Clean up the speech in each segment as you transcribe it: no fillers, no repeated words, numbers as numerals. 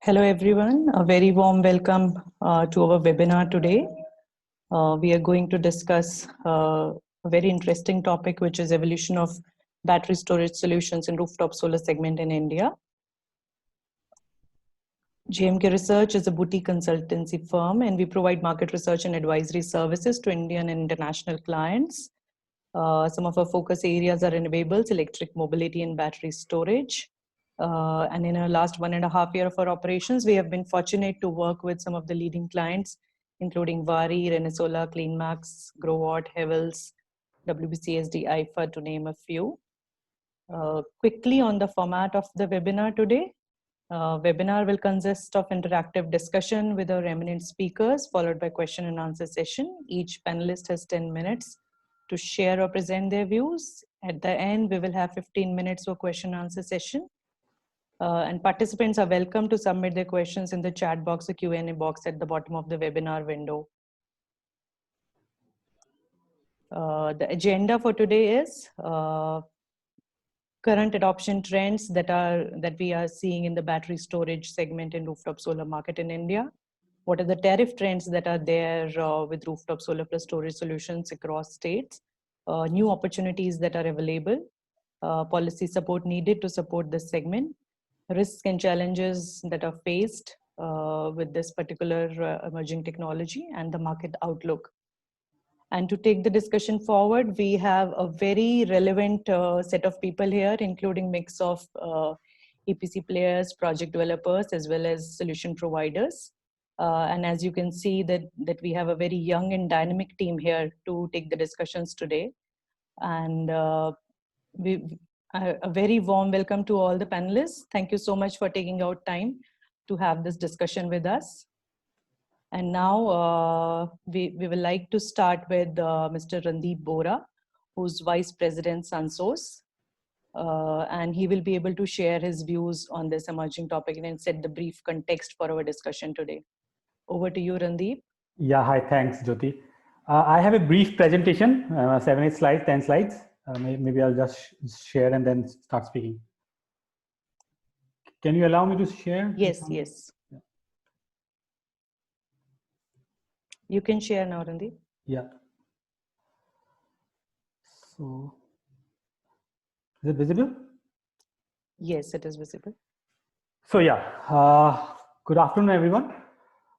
Hello everyone, a very warm welcome to our webinar today. We are going to discuss a very interesting topic, which is evolution of battery storage solutions in rooftop solar segment in India. JMK Research is a boutique consultancy firm, and we provide market research and advisory services to Indian and international clients. Some of our focus areas are renewables, electric mobility, and battery storage. And in our last 1.5 years of our operations, we have been fortunate to work with some of the leading clients, including Waaree, Renesola, CleanMax, Growatt, Hevels, WBCSD, IFA, to name a few. Quickly on the format of the webinar today. Webinar will consist of interactive discussion with our eminent speakers, followed by question and answer session. Each panelist has 10 minutes to share or present their views. At the end, we will have 15 minutes for question and answer session. And participants are welcome to submit their questions in the chat box or Q&A box at the bottom of the webinar window. The agenda for today is current adoption trends that we are seeing in the battery storage segment in rooftop solar market in India. What are the tariff trends that are there with rooftop solar plus storage solutions across states? New opportunities that are available, policy support needed to support this segment, risks and challenges that are faced with this particular emerging technology, and the market outlook. And to take the discussion forward, we have a very relevant set of people here, including mix of EPC players, project developers, as well as solution providers. And as you can see that we have a very young and dynamic team here to take the discussions today. And a very warm welcome to all the panelists. Thank you so much for taking out time to have this discussion with us. And now we will like to start with Mr. Randeep Bora, who's Vice President SunSource. And he will be able to share his views on this emerging topic and set the brief context for our discussion today. Over to you, Randeep. Yeah, hi, thanks, Jyoti. I have a brief presentation, 7, 8 slides, 10 slides. Maybe I'll just share and then start speaking. Can you allow me to share? Yes, yes. Yeah. You can share now, Randeep. Yeah. So, is it visible? Yes, it is visible. So yeah, good afternoon, everyone.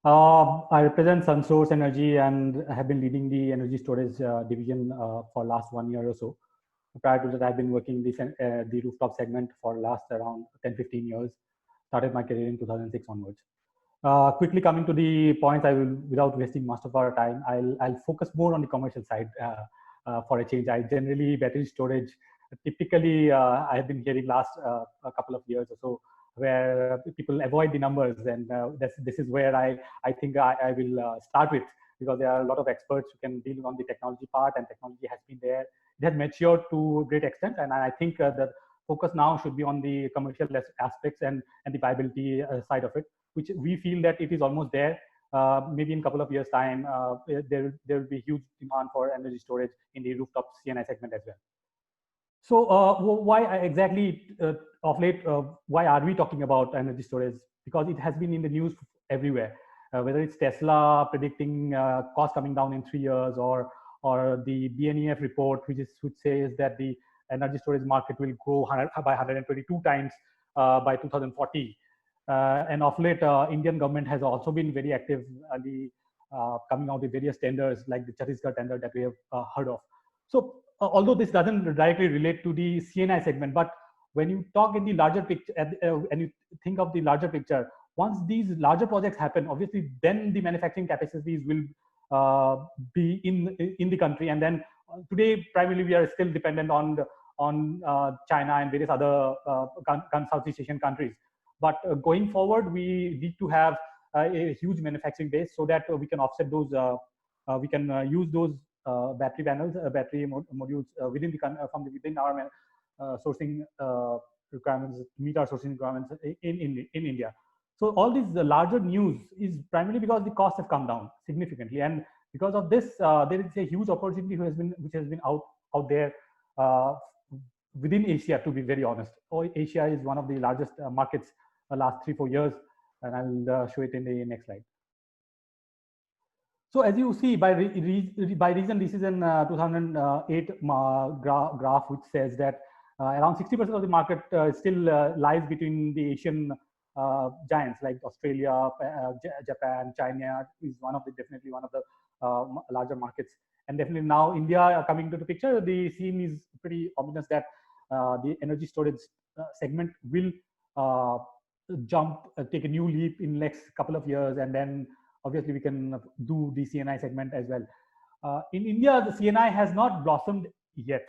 I represent SunSource Energy and have been leading the energy storage division for last 1 year or so. Prior to that, I've been working the rooftop segment for last around 10-15 years. Started my career in 2006 onwards. Quickly coming to the points, I will, without wasting much of our time, I'll focus more on the commercial side for a change. I generally battery storage. Typically, I have been hearing last a couple of years or so where people avoid the numbers, and this is where I think I will start with, because there are a lot of experts who can deal on the technology part, and technology has been there. It has matured to a great extent, and I think the focus now should be on the commercial aspects and the viability side of it, which we feel that it is almost there. Maybe in a couple of years' time, there will be huge demand for energy storage in the rooftop C&I segment as well. So why exactly of late, why are we talking about energy storage? Because it has been in the news everywhere, whether it's Tesla predicting cost coming down in 3 years, or the BNEF report, which says that the energy storage market will grow by 122 times by 2040. And of late, Indian government has also been very active coming out with various tenders like the Chhattisgarh tender that we have heard of. So although this doesn't directly relate to the C&I segment, but when you talk in the larger picture and you think of the larger picture, once these larger projects happen, obviously then the manufacturing capacities will be in the country. And then today, primarily, we are still dependent on China and various other Southeast Asian countries. But going forward, we need to have a huge manufacturing base so that we can offset those, we can use those battery panels, battery modules within our sourcing requirements, to meet our sourcing requirements in India. So all this larger news is primarily because the costs have come down significantly, and because of this, there is a huge opportunity which has been out there within Asia. To be very honest, Asia is one of the largest markets last 3-4 years. and I'll show it in the next slide. So as you see, by recent decision 2008 graph, which says that around 60% of the market still lies between the Asian giants like Australia, Japan, China is definitely one of the larger markets. And definitely now India coming to the picture, the scene is pretty ominous that the energy storage segment will take a new leap in next couple of years, and then obviously we can do the CNI segment as well. In India, the CNI has not blossomed yet.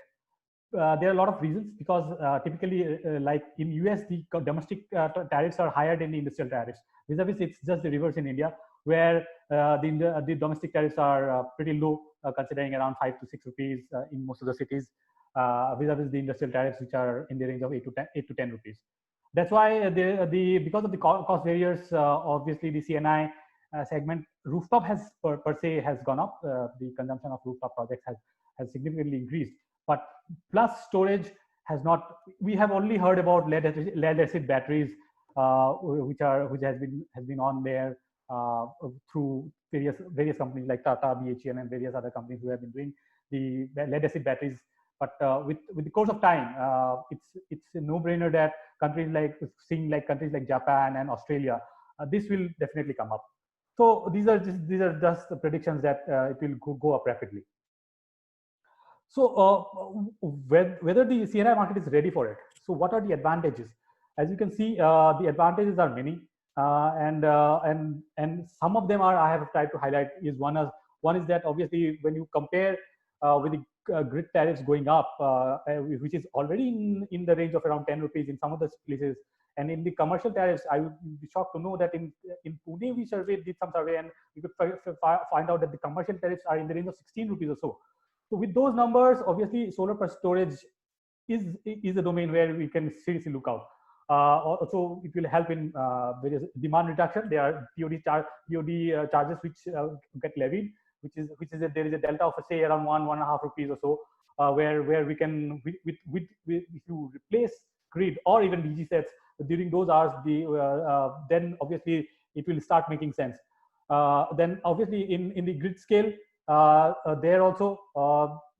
There are a lot of reasons, because typically, like in US, the domestic tariffs are higher than the industrial tariffs. Vis-a-vis, it's just the reverse in India, where the domestic tariffs are pretty low, considering around 5 to 6 rupees in most of the cities, vis-a-vis the industrial tariffs, which are in the range of 8 to 10 rupees. That's why because of the cost barriers, obviously the CNI segment rooftop has per se has gone up. The consumption of rooftop projects has significantly increased, but plus storage has not. We have only heard about lead acid batteries, which has been on there through various companies like Tata, BHEL, and various other companies who have been doing the lead acid batteries. But with the course of time, it's a no-brainer that countries like Japan and Australia, this will definitely come up. So these are just the predictions that it will go up rapidly. So whether the CNI market is ready for it. So what are the advantages? As you can see, the advantages are many, and some of them are I have tried to highlight. One is that obviously when you compare with the grid tariffs going up, which is already in the range of around 10 rupees in some of the places, and in the commercial tariffs, I would be shocked to know that in Pune we did some survey, and we could find out that the commercial tariffs are in the range of 16 rupees or so. So with those numbers, obviously solar plus storage is a domain where we can seriously look out. Also, it will help in various demand reduction. There are POD charges which get levied, there is a delta of say around 1.5 rupees or so, where we can if you replace grid or even DG sets during those hours, then obviously it will start making sense. Then obviously in the grid scale, there also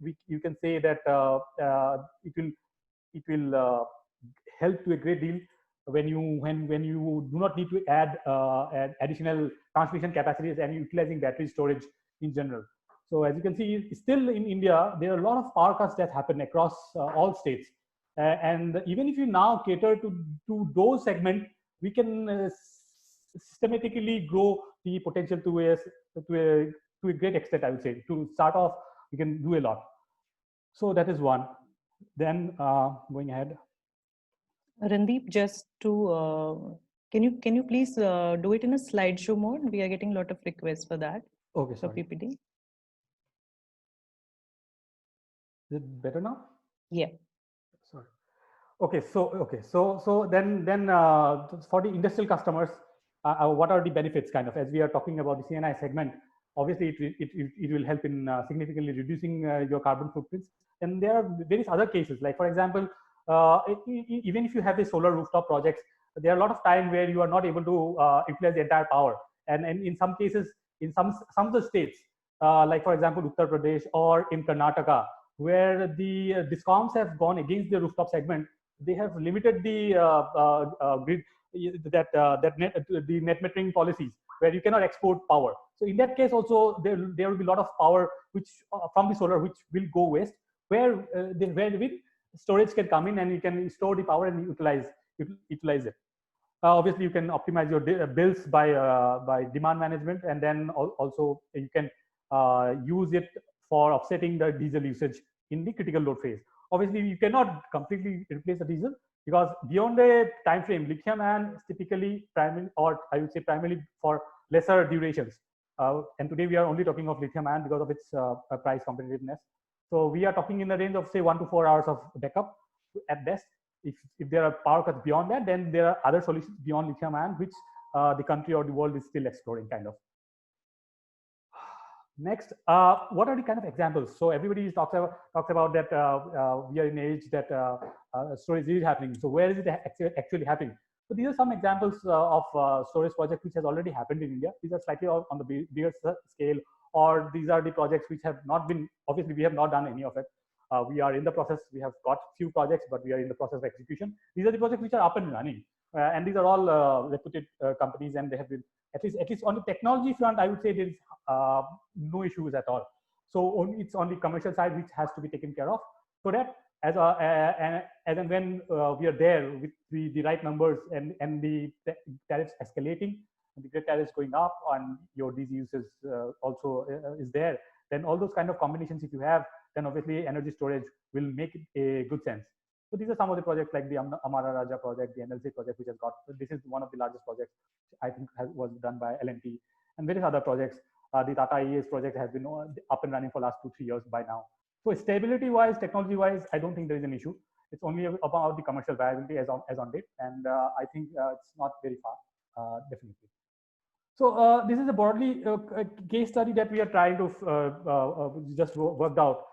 you can say that it will help to a great deal when you do not need to add additional transmission capacities and utilizing battery storage in general. So as you can see, still in India, there are a lot of power cuts that happen across all states. And even if you now cater to those segments, we can systematically grow the potential to a great extent, I would say. To start off, we can do a lot. So that is one. Then going ahead. Randeep, just to can you please do it in a slideshow mode? We are getting a lot of requests for that. Okay, for sorry. PPT. Is it better now? Yeah. Sorry. Okay, so then for the industrial customers, what are the benefits? Kind of, as we are talking about the CNI segment, obviously it will help in significantly reducing your carbon footprints. And there are various other cases, like for example, even if you have a solar rooftop projects, there are a lot of time where you are not able to utilize the entire power, and in some cases, in some of the states, like for example Uttar Pradesh or in Karnataka, where the DISCOMs have gone against the rooftop segment, they have limited the grid the net metering policies, where you cannot export power. So in that case also, there will be a lot of power which from the solar which will go waste, where wind storage can come in and you can store the power and utilize it. Obviously, you can optimize your bills by demand management, and then also you can use it for offsetting the diesel usage in the critical load phase. Obviously, you cannot completely replace the diesel, because beyond the time frame, lithium ion is typically primarily, or I would say primarily for lesser durations. And today we are only talking of lithium ion because of its price competitiveness. So we are talking in the range of say 1 to 4 hours of backup at best. If there are power cuts beyond that, then there are other solutions beyond lithium ion, which the country or the world is still exploring, kind of. Next, what are the kind of examples? So everybody talks about that we are in an age that storage is happening. So where is it actually happening? So these are some examples of storage projects which has already happened in India. These are slightly on the bigger scale, or these are the projects which have not been, obviously we have not done any of it. We are in the process, we have got few projects, but we are in the process of execution. These are the projects which are up and running. And these are all reputed companies, and they have been, at least on the technology front, I would say there is no issues at all. So it's on the commercial side which has to be taken care of, so that as and when we are there with the right numbers and the tariffs escalating, and the grid tariffs going up, and your DG usage also is there, then all those kind of combinations, if you have, then obviously energy storage will make a good sense. So these are some of the projects like the Amara Raja project, the NLC project, which has got, this is one of the largest projects I think was done by L&T, and various other projects. The Tata IES project has been up and running for last 2-3 years by now. So stability wise, technology wise, I don't think there is an issue. It's only about the commercial viability as on date, and I think it's not very far, definitely. So this is a broadly case study that we are trying to just worked out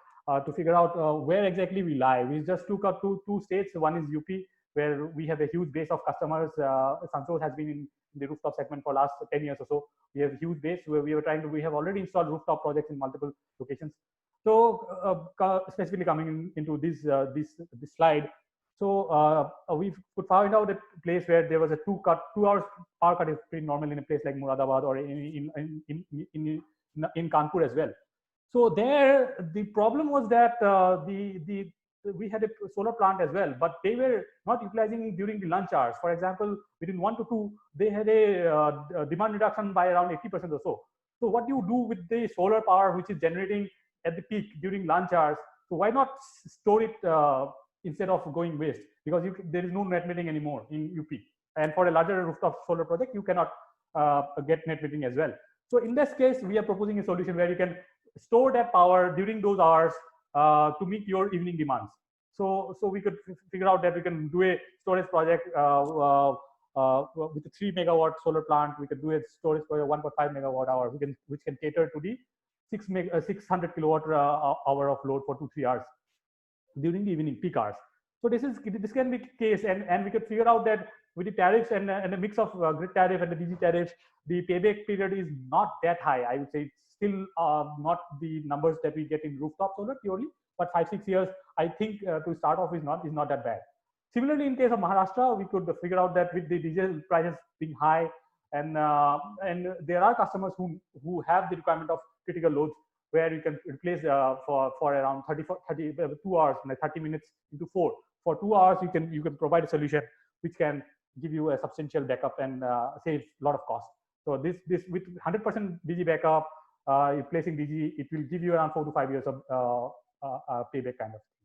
to figure out where exactly we lie. We just took up two states. One is UP, where we have a huge base of customers. Sunsource has been in the rooftop segment for last 10 years or so. We have a huge base where we have already installed rooftop projects in multiple locations. So specifically coming into this slide, so we could find out a place where there was a 2 hours power cut is pretty normal in a place like Muradabad or in Kanpur as well. So there, the problem was that we had a solar plant as well, but they were not utilizing during the lunch hours. For example, between 1 to 2, they had a demand reduction by around 80% or so. So what do you do with the solar power which is generating at the peak during lunch hours? So why not store it instead of going waste? Because there is no net metering anymore in UP. And for a larger rooftop solar project, you cannot get net metering as well. So in this case, we are proposing a solution where you can store that power during those hours to meet your evening demands. So we could figure out that we can do a storage project with a 3 megawatt solar plant. We could do a storage project 1.5 megawatt hour, which can cater to the 600 kilowatt hour of load for 2-3 hours during the evening peak hours. So this can be the case, and we could figure out that with the tariffs and a mix of grid tariff and the DG tariffs, the payback period is not that high. I would say it's still not the numbers that we get in rooftop solar purely, but 5-6 years, I think to start off is not that bad. Similarly, in case of Maharashtra, we could figure out that with the diesel prices being high, and there are customers who have the requirement of critical loads where you can replace for around 2 hours, like 30 minutes into 4. For 2 hours, you can provide a solution which can give you a substantial backup and save a lot of cost. So this with 100% DG backup, replacing DG, it will give you around 4 to 5 years of payback kind of thing.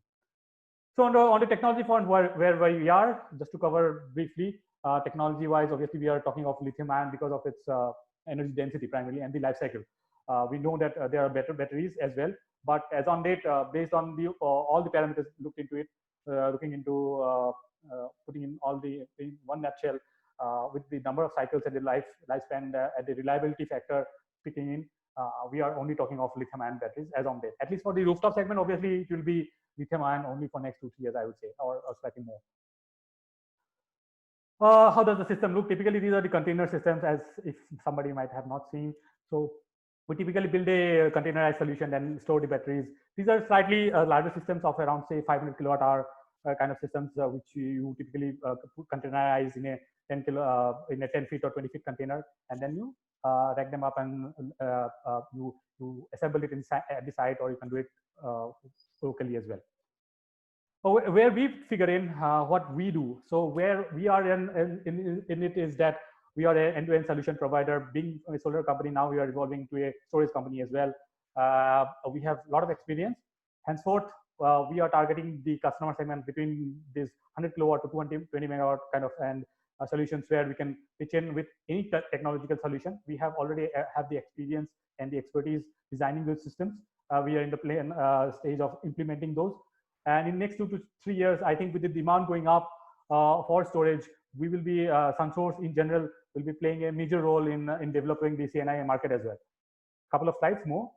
So on the technology front, where we are, just to cover briefly, technology-wise, obviously we are talking of lithium-ion because of its energy density primarily and the life cycle. We know that there are better batteries as well, but as on date, based on the all the parameters looked into it, looking into putting in all in one nutshell, with the number of cycles and the lifespan and the reliability factor picking in, we are only talking of lithium-ion batteries as on date. At least for the rooftop segment, obviously it will be lithium-ion only for next 2-3 years, I would say, or slightly more. How does the system look? Typically, these are the container systems, as if somebody might have not seen. So we typically build a containerized solution and store the batteries. These are slightly larger systems of around, say, 500 kilowatt hour kind of systems, which you typically containerize in a 10 feet or 20 feet container, and then you rack them up and you assemble it at the site, or you can do it locally as well. Where we figure in what we do. So where we are in it is that we are an end-to-end solution provider. Being a solar company, now we are evolving to a storage company as well. We have a lot of experience. Henceforth, we are targeting the customer segment between this 100 kilowatt to 220 megawatt kind of and solutions where we can pitch in with any technological solution. We have already have the experience and the expertise designing those systems. We are in the stage of implementing those. And in next 2 to 3 years, I think with the demand going up for storage, we will be Sunsource in general will be playing a major role in developing the C&I market as well. Couple of slides more.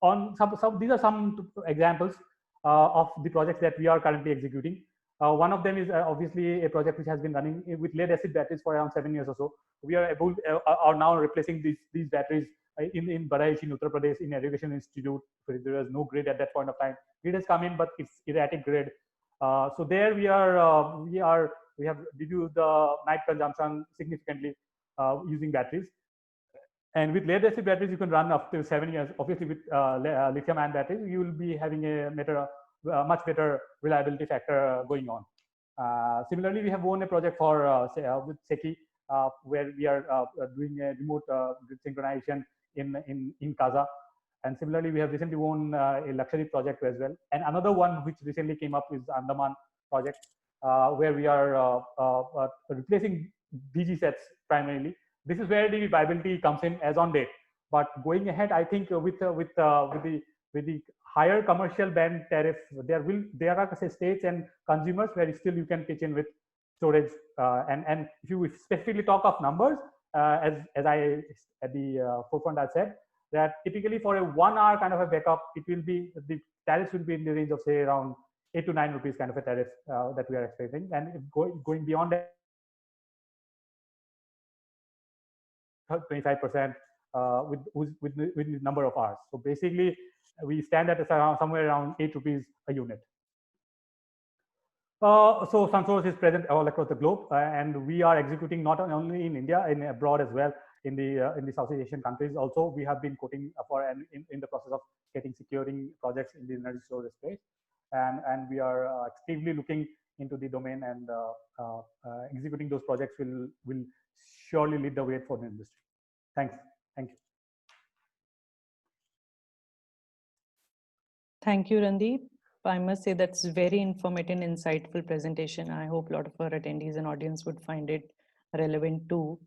On these are some examples of the projects that we are currently executing. One of them is obviously a project which has been running with lead acid batteries for around 7 years or so. We are now replacing these batteries in Badaich in Uttar Pradesh in Irrigation Institute. There was no grid at that point of time. Grid has come in, but it's erratic grid. So there we have reduced the night consumption significantly using batteries. And with lead acid batteries, you can run up to 7 years. Obviously, with lithium-ion batteries, you will be having a much better reliability factor going on. Similarly, we have won a project for with SECI, where we are doing a remote grid synchronization in Kaza. And similarly, we have recently won a luxury project as well. And another one which recently came up is Andaman project, where we are replacing DG sets primarily. This is where the viability comes in as on date. But going ahead, I think with the higher commercial band tariff, there are states and consumers where still you can pitch in with storage. And if you specifically talk of numbers, as I at the forefront I said, that typically for a 1 hour kind of a backup, it will be the tariffs will be in the range of say around 8 to 9 rupees kind of a tariff that we are expecting, and going beyond that, 25% with the number of hours. So basically, we stand at somewhere around 8 rupees a unit. So SunSource is present all across the globe, and we are executing not only in India, in abroad as well, in the Southeast Asian countries. Also, we have been quoting for and in the process of securing projects in the energy storage space, and we are actively looking into the domain, and executing those projects will surely lead the way for the industry. Thanks. Thank you. Thank you, Randeep. I must say that's very informative and insightful presentation. I hope a lot of our attendees and audience would find it relevant too.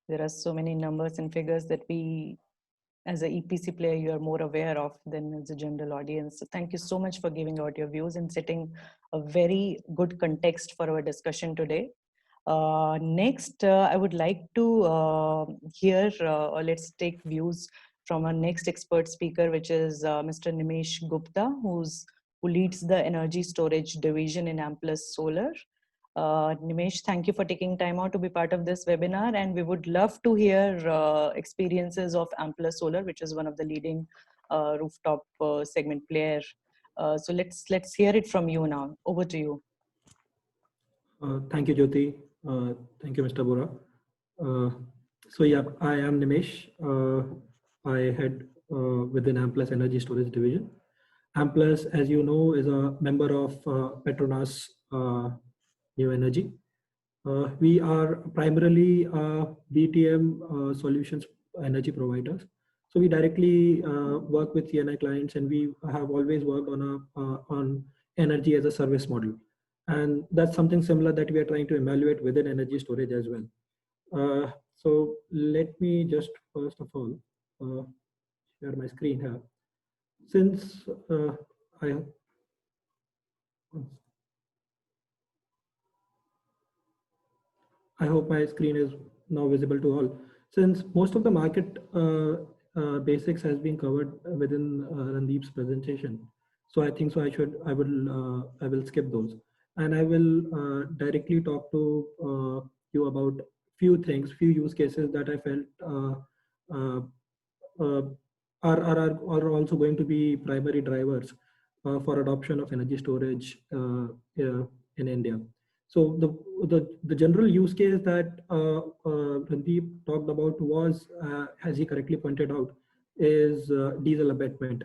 There are so many numbers and figures that we, as an EPC player, you are more aware of than as a general audience. So thank you so much for giving out your views and setting a very good context for our discussion today. Next, I would like to hear, or let's take views from our next expert speaker, which is Mr. Nimesh Gupta, who leads the energy storage division in Amplus Solar. Nimesh, thank you for taking time out to be part of this webinar, and we would love to hear experiences of Amplus Solar, which is one of the leading rooftop segment player. So let's hear it from you now. Over to you. Thank you, Jyoti. Thank you, Mr. Bora. So yeah, I am Nimesh. I head within Amplus Energy Storage Division. Amplus, as you know, is a member of Petronas New Energy. We are primarily BTM solutions energy providers. So we directly work with CNI clients, and we have always worked on energy as a service model. And that's something similar that we are trying to evaluate within energy storage as well. So let me just first of all share my screen here. Since I hope my screen is now visible to all. Since most of the market basics has been covered within Randeep's presentation, so I think I will skip those, and I will directly talk to you about few use cases that I felt are also going to be primary drivers for adoption of energy storage in India. So the general use case that Randeep talked about was, as he correctly pointed out, is diesel abatement.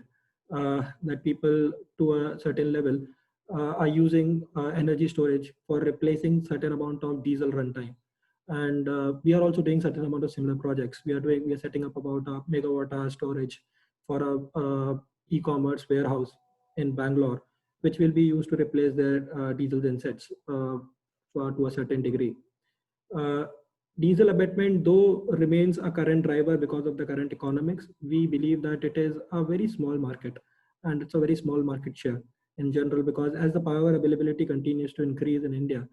That people to a certain level are using energy storage for replacing certain amount of diesel runtime. And we are also doing certain amount of similar projects. We are setting up about a megawatt-hour storage for a e-commerce warehouse in Bangalore, which will be used to replace their diesel gensets to a certain degree. Diesel abatement, though, remains a current driver because of the current economics. We believe that it is a very small market, and it's a very small market share in general, because as the power availability continues to increase in India,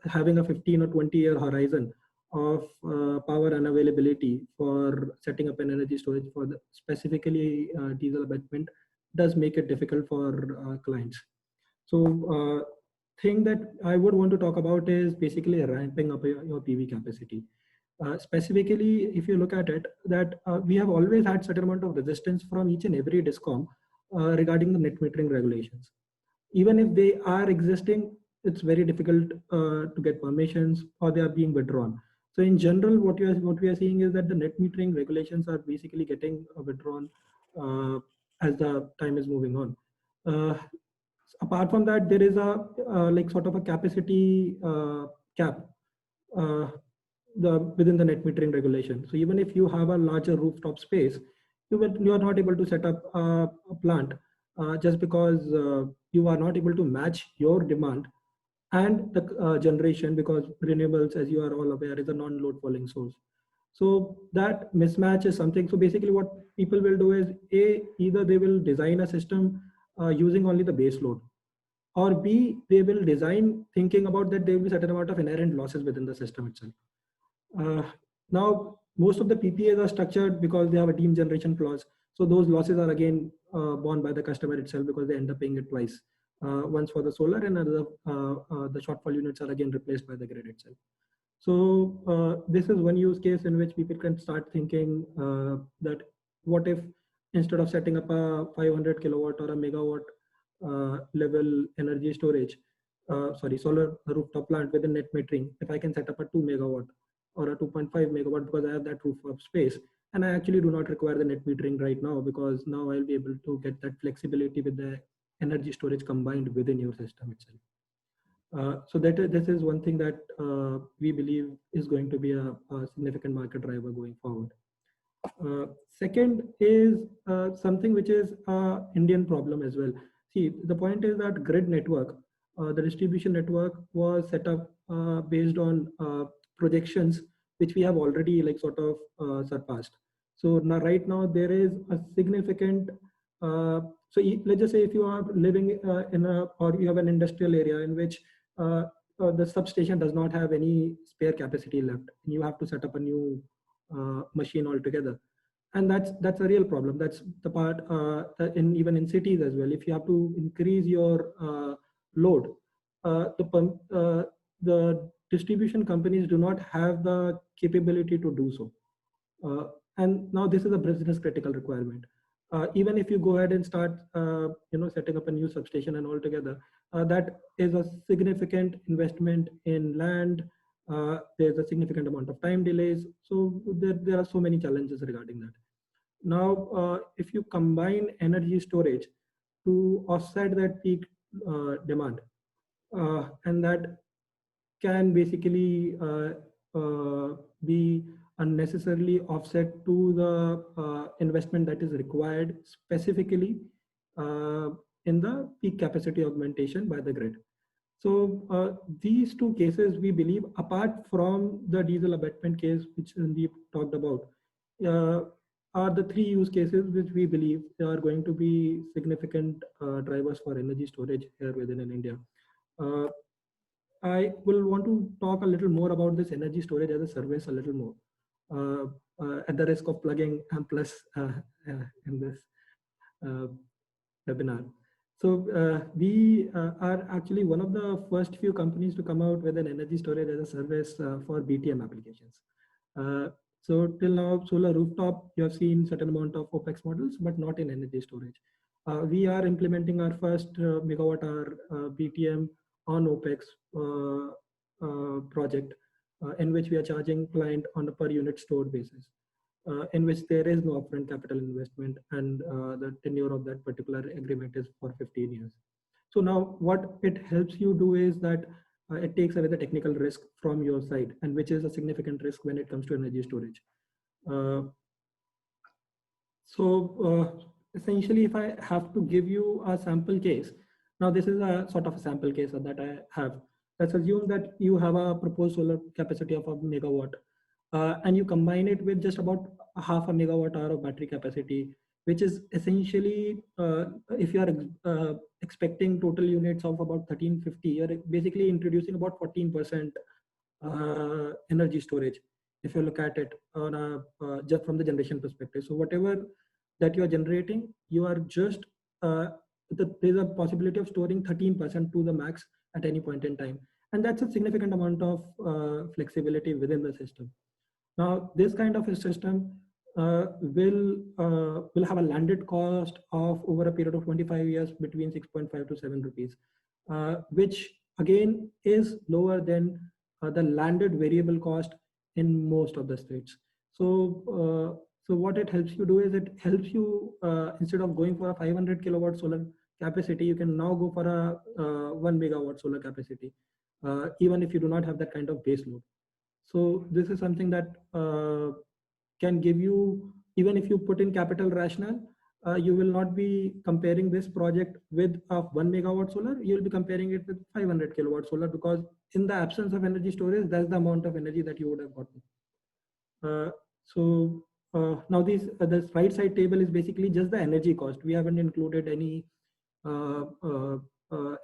having a 15 or 20-year horizon of power unavailability for setting up an energy storage for specifically diesel abatement does make it difficult for clients. So thing that I would want to talk about is basically ramping up your PV capacity. Specifically, if you look at it, that we have always had certain amount of resistance from each and every DISCOM regarding the net metering regulations. Even if they are existing, it's very difficult to get permissions, or they are being withdrawn. So in general, what we are seeing is that the net metering regulations are basically getting withdrawn as the time is moving on. Apart from that, there is a like sort of a capacity cap within the net metering regulation. So even if you have a larger rooftop space, you are not able to set up a plant just because you are not able to match your demand and the generation, because renewables, as you are all aware, is a non-load falling source. So that mismatch is something. So basically what people will do is either they will design a system using only the base load, or B, they will design thinking about that there will be certain amount of inherent losses within the system itself. Now, most of the PPAs are structured because they have a deemed generation clause. So those losses are again borne by the customer itself, because they end up paying it twice. Once for the solar, and another, the shortfall units are again replaced by the grid itself. So this is one use case in which people can start thinking that what if instead of setting up a 500 kilowatt or a megawatt level energy storage, solar rooftop plant within net metering, if I can set up a 2 megawatt or a 2.5 megawatt, because I have that rooftop space, and I actually do not require the net metering right now, because now I'll be able to get that flexibility with the energy storage combined within your system itself. So this is one thing that we believe is going to be a significant market driver going forward. Second is something which is an Indian problem as well. See, the point is that grid network, the distribution network, was set up based on projections which we have already like sort of surpassed. So now right now there is a significant let's just say if you are living or you have an industrial area in which the substation does not have any spare capacity left, and you have to set up a new machine altogether. And that's a real problem. That's the part even in cities as well. If you have to increase your load, the distribution companies do not have the capability to do so. And now this is a business critical requirement. Even if you go ahead and start setting up a new substation and all together, that is a significant investment in land. There's a significant amount of time delays. So there are so many challenges regarding that. Now, if you combine energy storage to offset that peak demand, and that can basically be unnecessarily offset to the investment that is required specifically in the peak capacity augmentation by the grid. So these two cases, we believe, apart from the diesel abatement case, which Sandeep talked about, are the three use cases which we believe are going to be significant drivers for energy storage here within India. I will want to talk a little more about this energy storage as a service a little more, at the risk of plugging Amplus in this webinar. So we are actually one of the first few companies to come out with an energy storage as a service for BTM applications. So till now, solar rooftop, you have seen certain amount of OpEx models, but not in energy storage. We are implementing our first megawatt hour BTM on OpEx project, in which we are charging client on a per unit stored basis, in which there is no upfront capital investment, and the tenure of that particular agreement is for 15 years. So now what it helps you do is that it takes away the technical risk from your side, and which is a significant risk when it comes to energy storage. Essentially, if I have to give you a sample case, now this is a sort of a sample case that I have. Let's assume that you have a proposed solar capacity of a megawatt, and you combine it with just about half a megawatt hour of battery capacity, which is essentially, if you are expecting total units of about 1350, you're basically introducing about 14% energy storage, if you look at it on just from the generation perspective. So whatever that you are generating, you are just, there's a possibility of storing 13% to the max at any point in time. And that's a significant amount of flexibility within the system. Now, this kind of a system will have a landed cost of over a period of 25 years between 6.5 to 7 rupees, which again is lower than the landed variable cost in most of the states. So, so what it helps you do is it helps you, instead of going for a 500 kilowatt solar capacity, you can now go for a 1 megawatt solar capacity, even if you do not have that kind of base load. So this is something that can give you, even if you put in capital rationale, you will not be comparing this project with a 1 megawatt solar, you will be comparing it with 500 kilowatt solar, because in the absence of energy storage, that's the amount of energy that you would have gotten. Now this right side table is basically just the energy cost. We haven't included any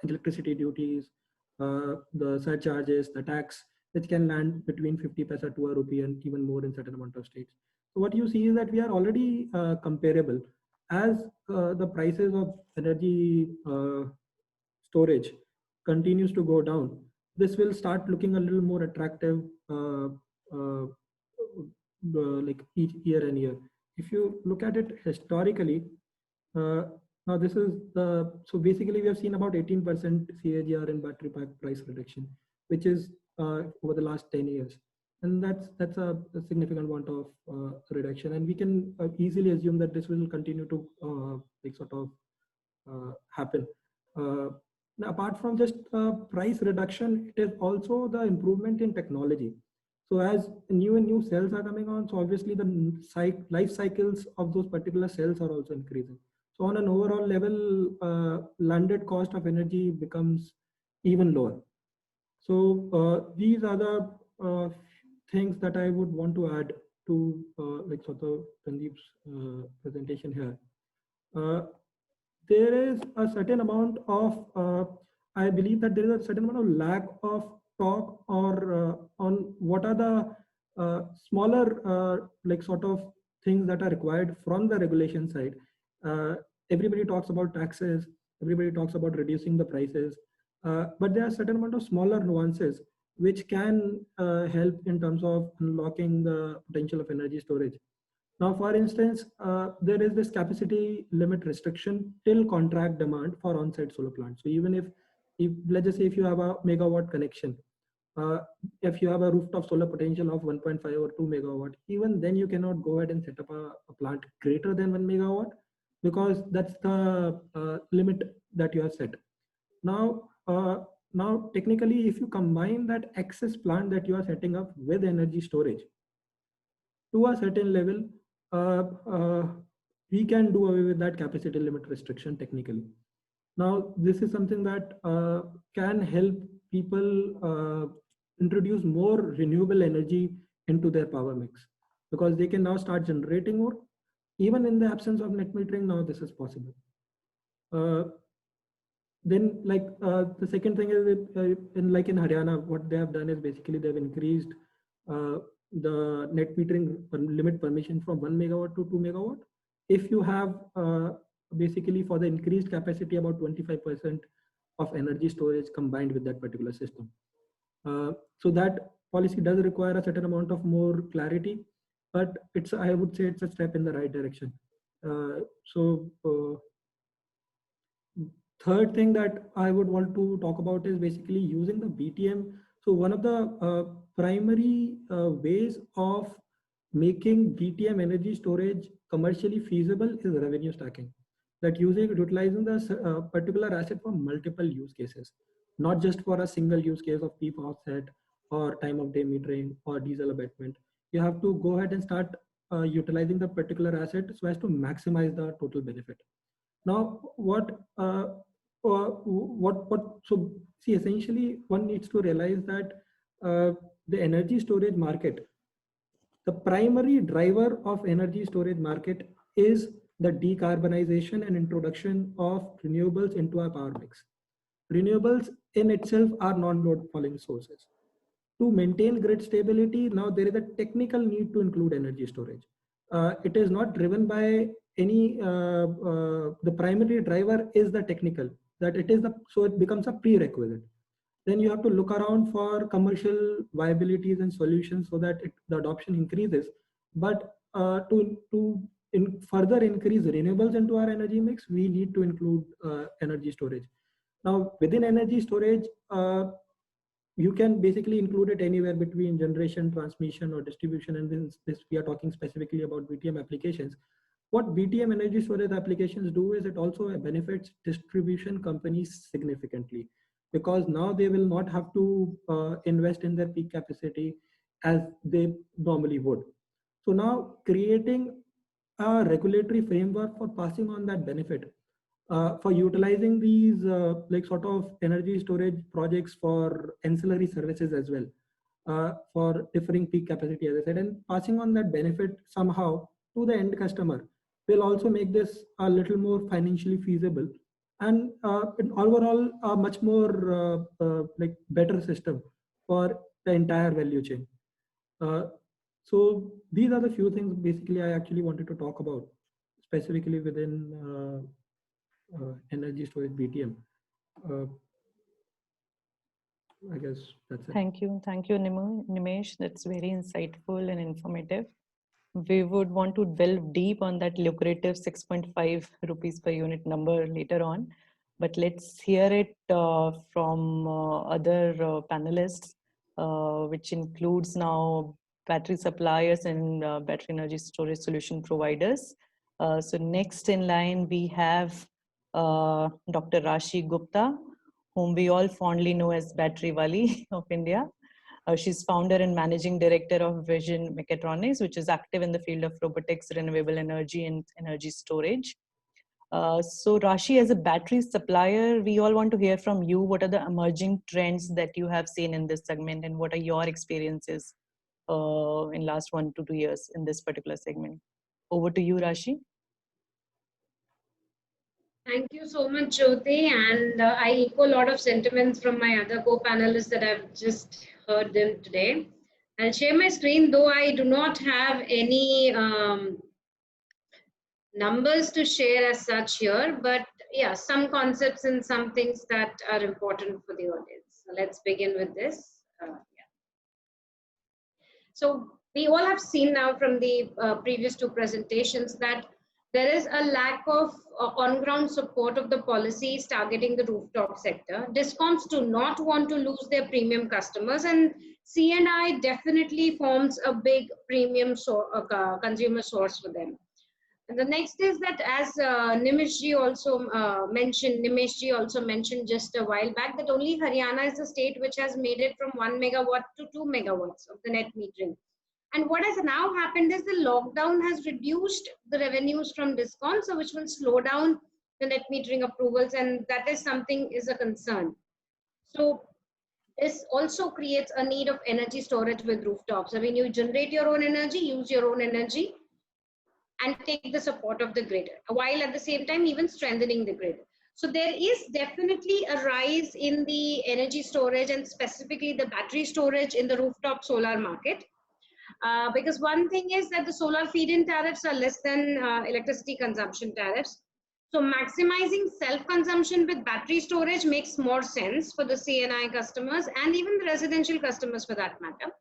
electricity duties, the surcharges, the tax, which can land between 50 paisa to a rupee and even more in certain amount of states. So what you see is that we are already comparable. As the prices of energy storage continues to go down, this will start looking a little more attractive like each year and year. If you look at it historically, now this is the, so basically we have seen about 18% CAGR in battery pack price reduction, which is over the last 10 years. And that's a significant amount of reduction. And we can easily assume that this will continue to like sort of happen. Now, apart from just price reduction, it is also the improvement in technology. So as new and new cells are coming on, so obviously the life cycles of those particular cells are also increasing. So on an overall level, landed cost of energy becomes even lower. So these are the things that I would want to add to like sort of Sandeep's presentation here. There is a certain amount of, I believe that there is a certain amount of lack of talk or on what are the smaller like sort of things that are required from the regulation side. Everybody talks about taxes, everybody talks about reducing the prices, but there are a certain amount of smaller nuances which can help in terms of unlocking the potential of energy storage. Now, for instance, there is this capacity limit restriction till contract demand for on-site solar plants. So even if let's just say if you have a megawatt connection, if you have a rooftop solar potential of 1.5 or 2 megawatt, even then you cannot go ahead and set up a plant greater than 1 megawatt, because that's the limit that you have set. Now, now technically, if you combine that excess plant that you are setting up with energy storage to a certain level, we can do away with that capacity limit restriction technically. Now, this is something that can help people introduce more renewable energy into their power mix, because they can now start generating more. Even in the absence of net metering, now this is possible. Then like the second thing is in Haryana, what they have done is basically they've increased the net metering limit permission from 1 megawatt to 2 megawatt. If you have basically for the increased capacity about 25% of energy storage combined with that particular system. So that policy does require a certain amount of more clarity, but it's, I would say it's a step in the right direction. Third thing that I would want to talk about is basically using the BTM. So one of the primary ways of making BTM energy storage commercially feasible is revenue stacking. That utilizing the particular asset for multiple use cases, not just for a single use case of peak offset or time of day metering or diesel abatement. You have to go ahead and start utilizing the particular asset so as to maximize the total benefit. Now, so see, essentially one needs to realize that the energy storage market, the primary driver of energy storage market is the decarbonization and introduction of renewables into our power mix. Renewables in itself are non-load falling sources. To maintain grid stability, now there is a technical need to include energy storage. It is not driven by any, the primary driver is the technical, that it is so it becomes a prerequisite. then you have to look around for commercial viabilities and solutions so that the adoption increases. But further increase renewables into our energy mix, we need to include energy storage. Now, within energy storage, you can basically include it anywhere between generation, transmission, or distribution. And this we are talking specifically about BTM applications. What BTM energy storage applications do is it also benefits distribution companies significantly, because now they will not have to invest in their peak capacity as they normally would. So now creating a regulatory framework for passing on that benefit, for utilizing these like sort of energy storage projects for ancillary services as well, for differing peak capacity, as I said, and passing on that benefit somehow to the end customer will also make this a little more financially feasible, and overall a much more like better system for the entire value chain. So these are the few things basically I actually wanted to talk about specifically within energy storage BTM. I guess that's it. Thank you, Nimesh. That's very insightful and informative. We would want to delve deep on that lucrative 6.5 rupees per unit number later on, but let's hear it from other panelists, which includes now battery suppliers and battery energy storage solution providers. So next in line, we have Dr. Rashi Gupta, whom we all fondly know as Battery Wali of India. She's founder and managing director of Vision Mechatronics, which is active in the field of robotics, renewable energy, and energy storage. So Rashi, as a battery supplier, we all want to hear from you. What are the emerging trends that you have seen in this segment, and what are your experiences in last 1 to 2 years in this particular segment? Over to you, Rashi. Thank you so much, Jyoti. And I echo a lot of sentiments from my other co-panelists that I've just heard them today. I'll share my screen, though I do not have any numbers to share as such here, but yeah, some concepts and some things that are important for the audience. So let's begin with this. So we all have seen now from the previous two presentations that there is a lack of on-ground support of the policies targeting the rooftop sector. Discoms do not want to lose their premium customers, and C&I definitely forms a big premium consumer source for them. And the next is that, as Nimesh also mentioned just a while back, that only Haryana is the state which has made it from 1 megawatt to 2 megawatts of the net metering. And what has now happened is the lockdown has reduced the revenues from Discom, so which will slow down the net metering approvals, and that is something is a concern. So this also creates a need of energy storage with rooftops. I mean, you generate your own energy, use your own energy, and take the support of the grid, while at the same time even strengthening the grid. So there is definitely a rise in the energy storage and specifically the battery storage in the rooftop solar market. Because one thing is that the solar feed-in tariffs are less than electricity consumption tariffs. So maximizing self-consumption with battery storage makes more sense for the C&I customers and even the residential customers for that matter.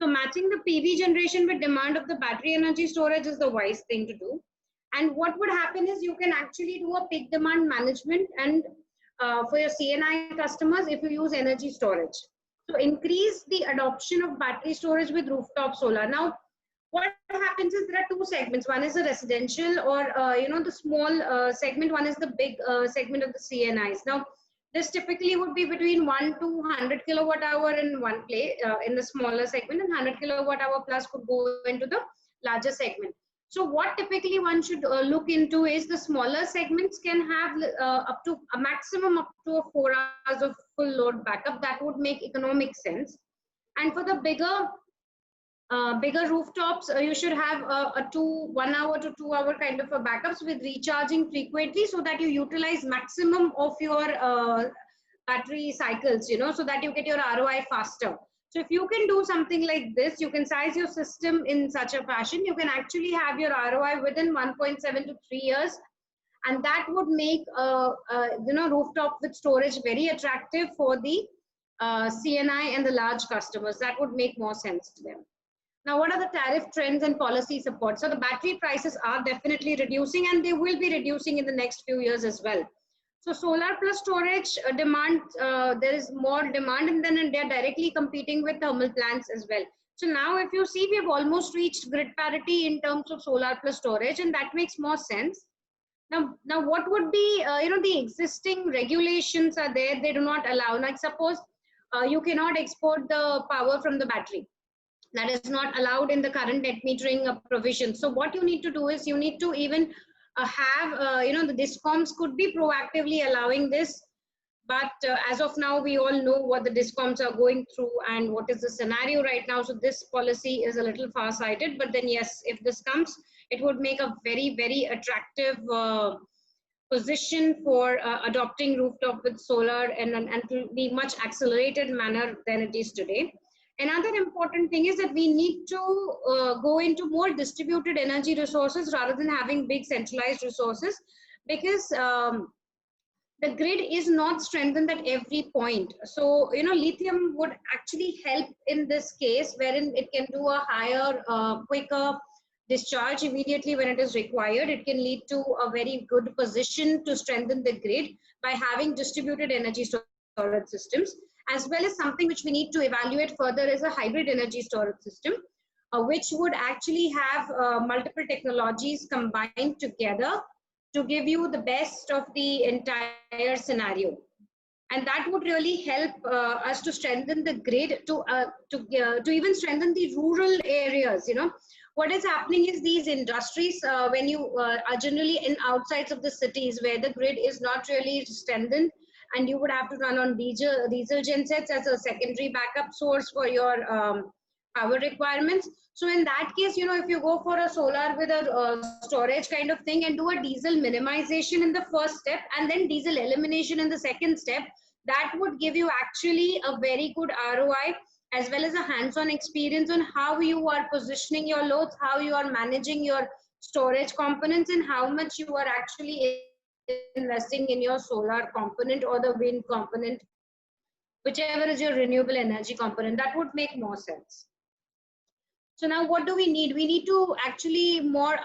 So matching the PV generation with demand of the battery energy storage is the wise thing to do. And what would happen is you can actually do a peak demand management and for your C&I customers if you use energy storage. So increase the adoption of battery storage with rooftop solar. Now, what happens is there are two segments. One is the residential or, the small segment. One is the big segment of the C&Is. Now, this typically would be between 1 to 100 kilowatt hour in one play in the smaller segment, and 100 kilowatt hour plus could go into the larger segment. So what typically one should look into is the smaller segments can have up to a maximum up to 4 hours of full load backup. That would make economic sense. And for the bigger rooftops, you should have a 1 hour to 2 hour kind of a backups with recharging frequently, so that you utilize maximum of your battery cycles, so that you get your ROI faster. So if you can do something like this, you can size your system in such a fashion, you can actually have your ROI within 1.7 to 3 years. And that would make, rooftop with storage very attractive for the CNI and the large customers. That would make more sense to them. Now, what are the tariff trends and policy support? So the battery prices are definitely reducing, and they will be reducing in the next few years as well. So solar plus storage demand, there is more demand, and then they're directly competing with thermal plants as well. So now if you see, we have almost reached grid parity in terms of solar plus storage, and that makes more sense. Now what would be, the existing regulations are there, they do not allow. Like suppose you cannot export the power from the battery. That is not allowed in the current net metering provision. So what you need to do is you need to even have, the DISCOMs could be proactively allowing this. But as of now, we all know what the DISCOMs are going through and what is the scenario right now. So this policy is a little far-sighted. But then yes, if this comes, it would make a very, very attractive position for adopting rooftop with solar and to be much accelerated manner than it is today. Another important thing is that we need to go into more distributed energy resources rather than having big centralized resources, because the grid is not strengthened at every point. So, lithium would actually help in this case, wherein it can do a higher, quicker discharge immediately when it is required. It can lead to a very good position to strengthen the grid by having distributed energy storage systems, as well as something which we need to evaluate further is a hybrid energy storage system, which would actually have multiple technologies combined together to give you the best of the entire scenario. And that would really help us to strengthen the grid, to even strengthen the rural areas. What is happening is these industries, when you are generally in outsides of the cities where the grid is not really strengthened, and you would have to run on diesel gensets as a secondary backup source for your power requirements. So in that case, if you go for a solar with a storage kind of thing and do a diesel minimization in the first step and then diesel elimination in the second step, that would give you actually a very good ROI, as well as a hands-on experience on how you are positioning your loads, how you are managing your storage components, and how much you are actually investing in your solar component or the wind component, whichever is your renewable energy component. That would make more sense. So now what do we need? We need to actually more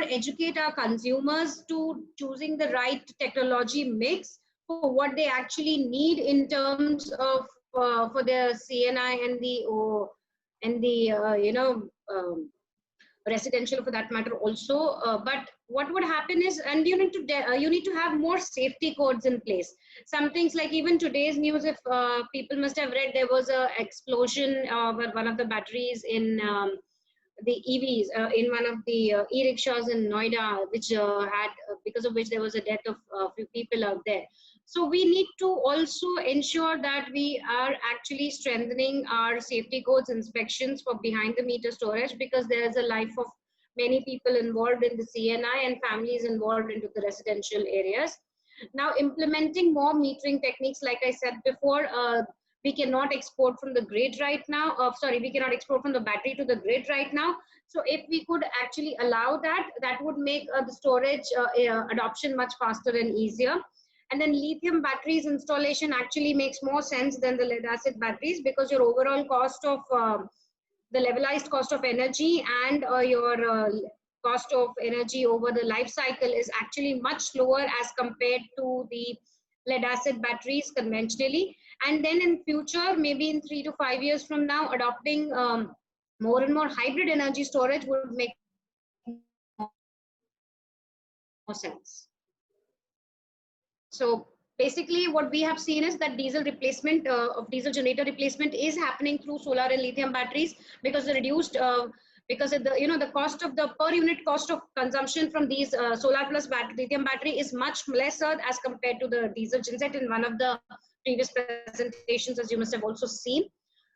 educate our consumers to choosing the right technology mix for what they actually need in terms of for their CNI and the residential for that matter also. But what would happen is, and you need to have more safety codes in place. Some things like even today's news, if people must have read, there was a explosion where one of the batteries in the EVs in one of the e-rickshaws in Noida, which had because of which there was a death of a few people out there. So we need to also ensure that we are actually strengthening our safety codes inspections for behind the meter storage, because there is a life of many people involved in the CNI and families involved into the residential areas. Now, implementing more metering techniques, like I said before, we cannot export from the grid right now. We cannot export from the battery to the grid right now. So if we could actually allow that, that would make the storage adoption much faster and easier. And then lithium batteries installation actually makes more sense than the lead acid batteries, because your overall cost of the levelized cost of energy and your cost of energy over the life cycle is actually much lower as compared to the lead acid batteries conventionally. And then in future, maybe in 3 to 5 years from now, adopting more and more hybrid energy storage would make more sense. So basically what we have seen is that diesel replacement diesel generator replacement is happening through solar and lithium batteries, because the reduced because of the cost of the per unit cost of consumption from these solar plus lithium battery is much lesser as compared to the diesel genset in one of the previous presentations, as you must have also seen.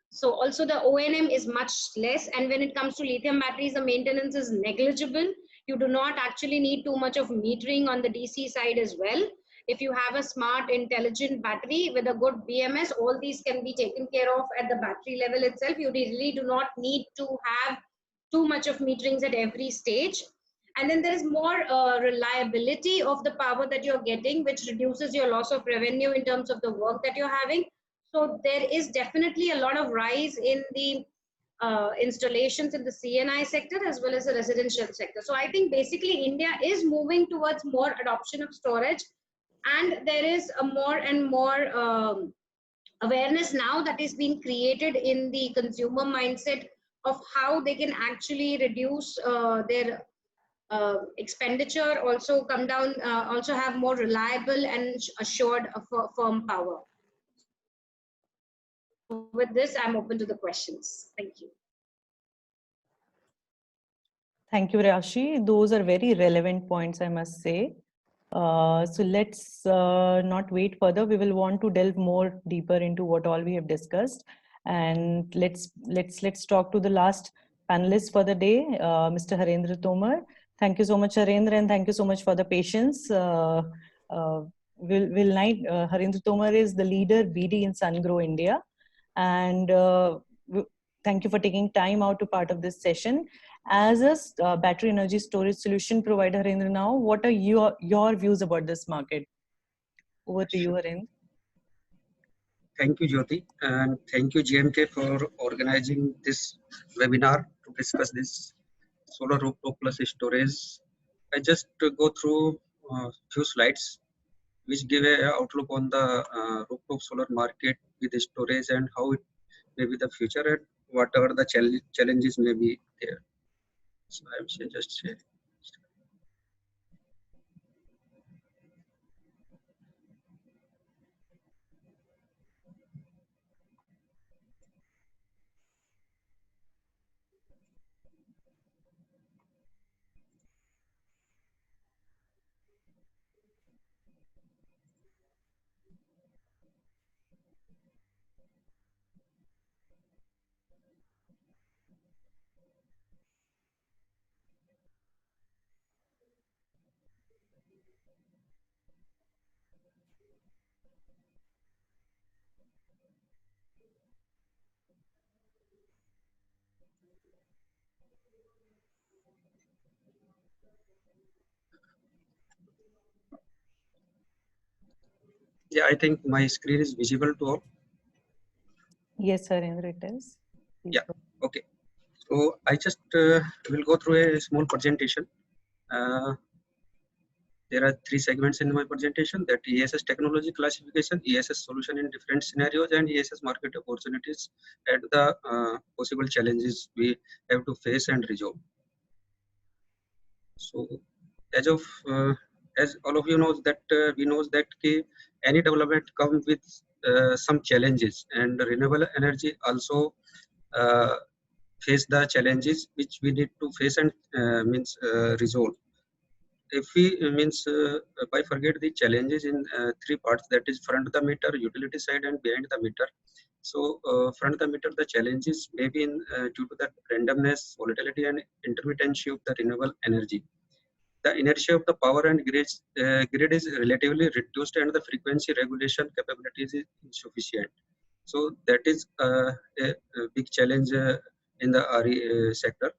So also the O&M is much less, and when it comes to lithium batteries, the maintenance is negligible. You do not actually need too much of metering on the DC side as well. If you have a smart, intelligent battery with a good BMS, all these can be taken care of at the battery level itself. You really do not need to have too much of meterings at every stage. And then there is more reliability of the power that you're getting, which reduces your loss of revenue in terms of the work that you're having. So there is definitely a lot of rise in the installations in the CNI sector as well as the residential sector. So I think basically India is moving towards more adoption of storage, and there is a more and more awareness now that is being created in the consumer mindset of how they can actually reduce their expenditure, also come down, also have more reliable and assured firm power. With this, I'm open to the questions. Thank you. Thank you, Rashi. Those are very relevant points, I must say. So let's not wait further. We will want to delve more deeper into what all we have discussed, and let's talk to the last panelist for the day, Mr. Harendra Tomar. Thank you so much, Harendra, and thank you so much for the patience. Harendra Tomar is the leader BD in SunGrow India, and thank you for taking time out to part of this session. As a battery energy storage solution provider, Harendra, now, what are your views about this market? Over to you, Harendra. Thank you, Jyoti, and thank you, GMK, for organizing this webinar to discuss this solar rooftop plus storage. I just go through a few slides which give an outlook on the rooftop solar market with the storage and how it may be the future and whatever the challenges may be there. So I will just share. Yeah, I think my screen is visible to all. Yes, Harendra, it is. Yeah, okay. So I just will go through a small presentation. There are 3 segments in my presentation: that ESS technology classification, ESS solution in different scenarios, and ESS market opportunities and the possible challenges we have to face and resolve. So as all of you knows that we knows that any development comes with some challenges, and renewable energy also face the challenges which we need to face and resolve. If we bifurcate the challenges in 3 parts, that is front the meter, utility side, and behind the meter. So front the meter, the challenges may be due to the randomness, volatility, and intermittency of the renewable energy. The inertia of the power and grid is relatively reduced, and the frequency regulation capabilities is insufficient. So that is a big challenge in the RE sector.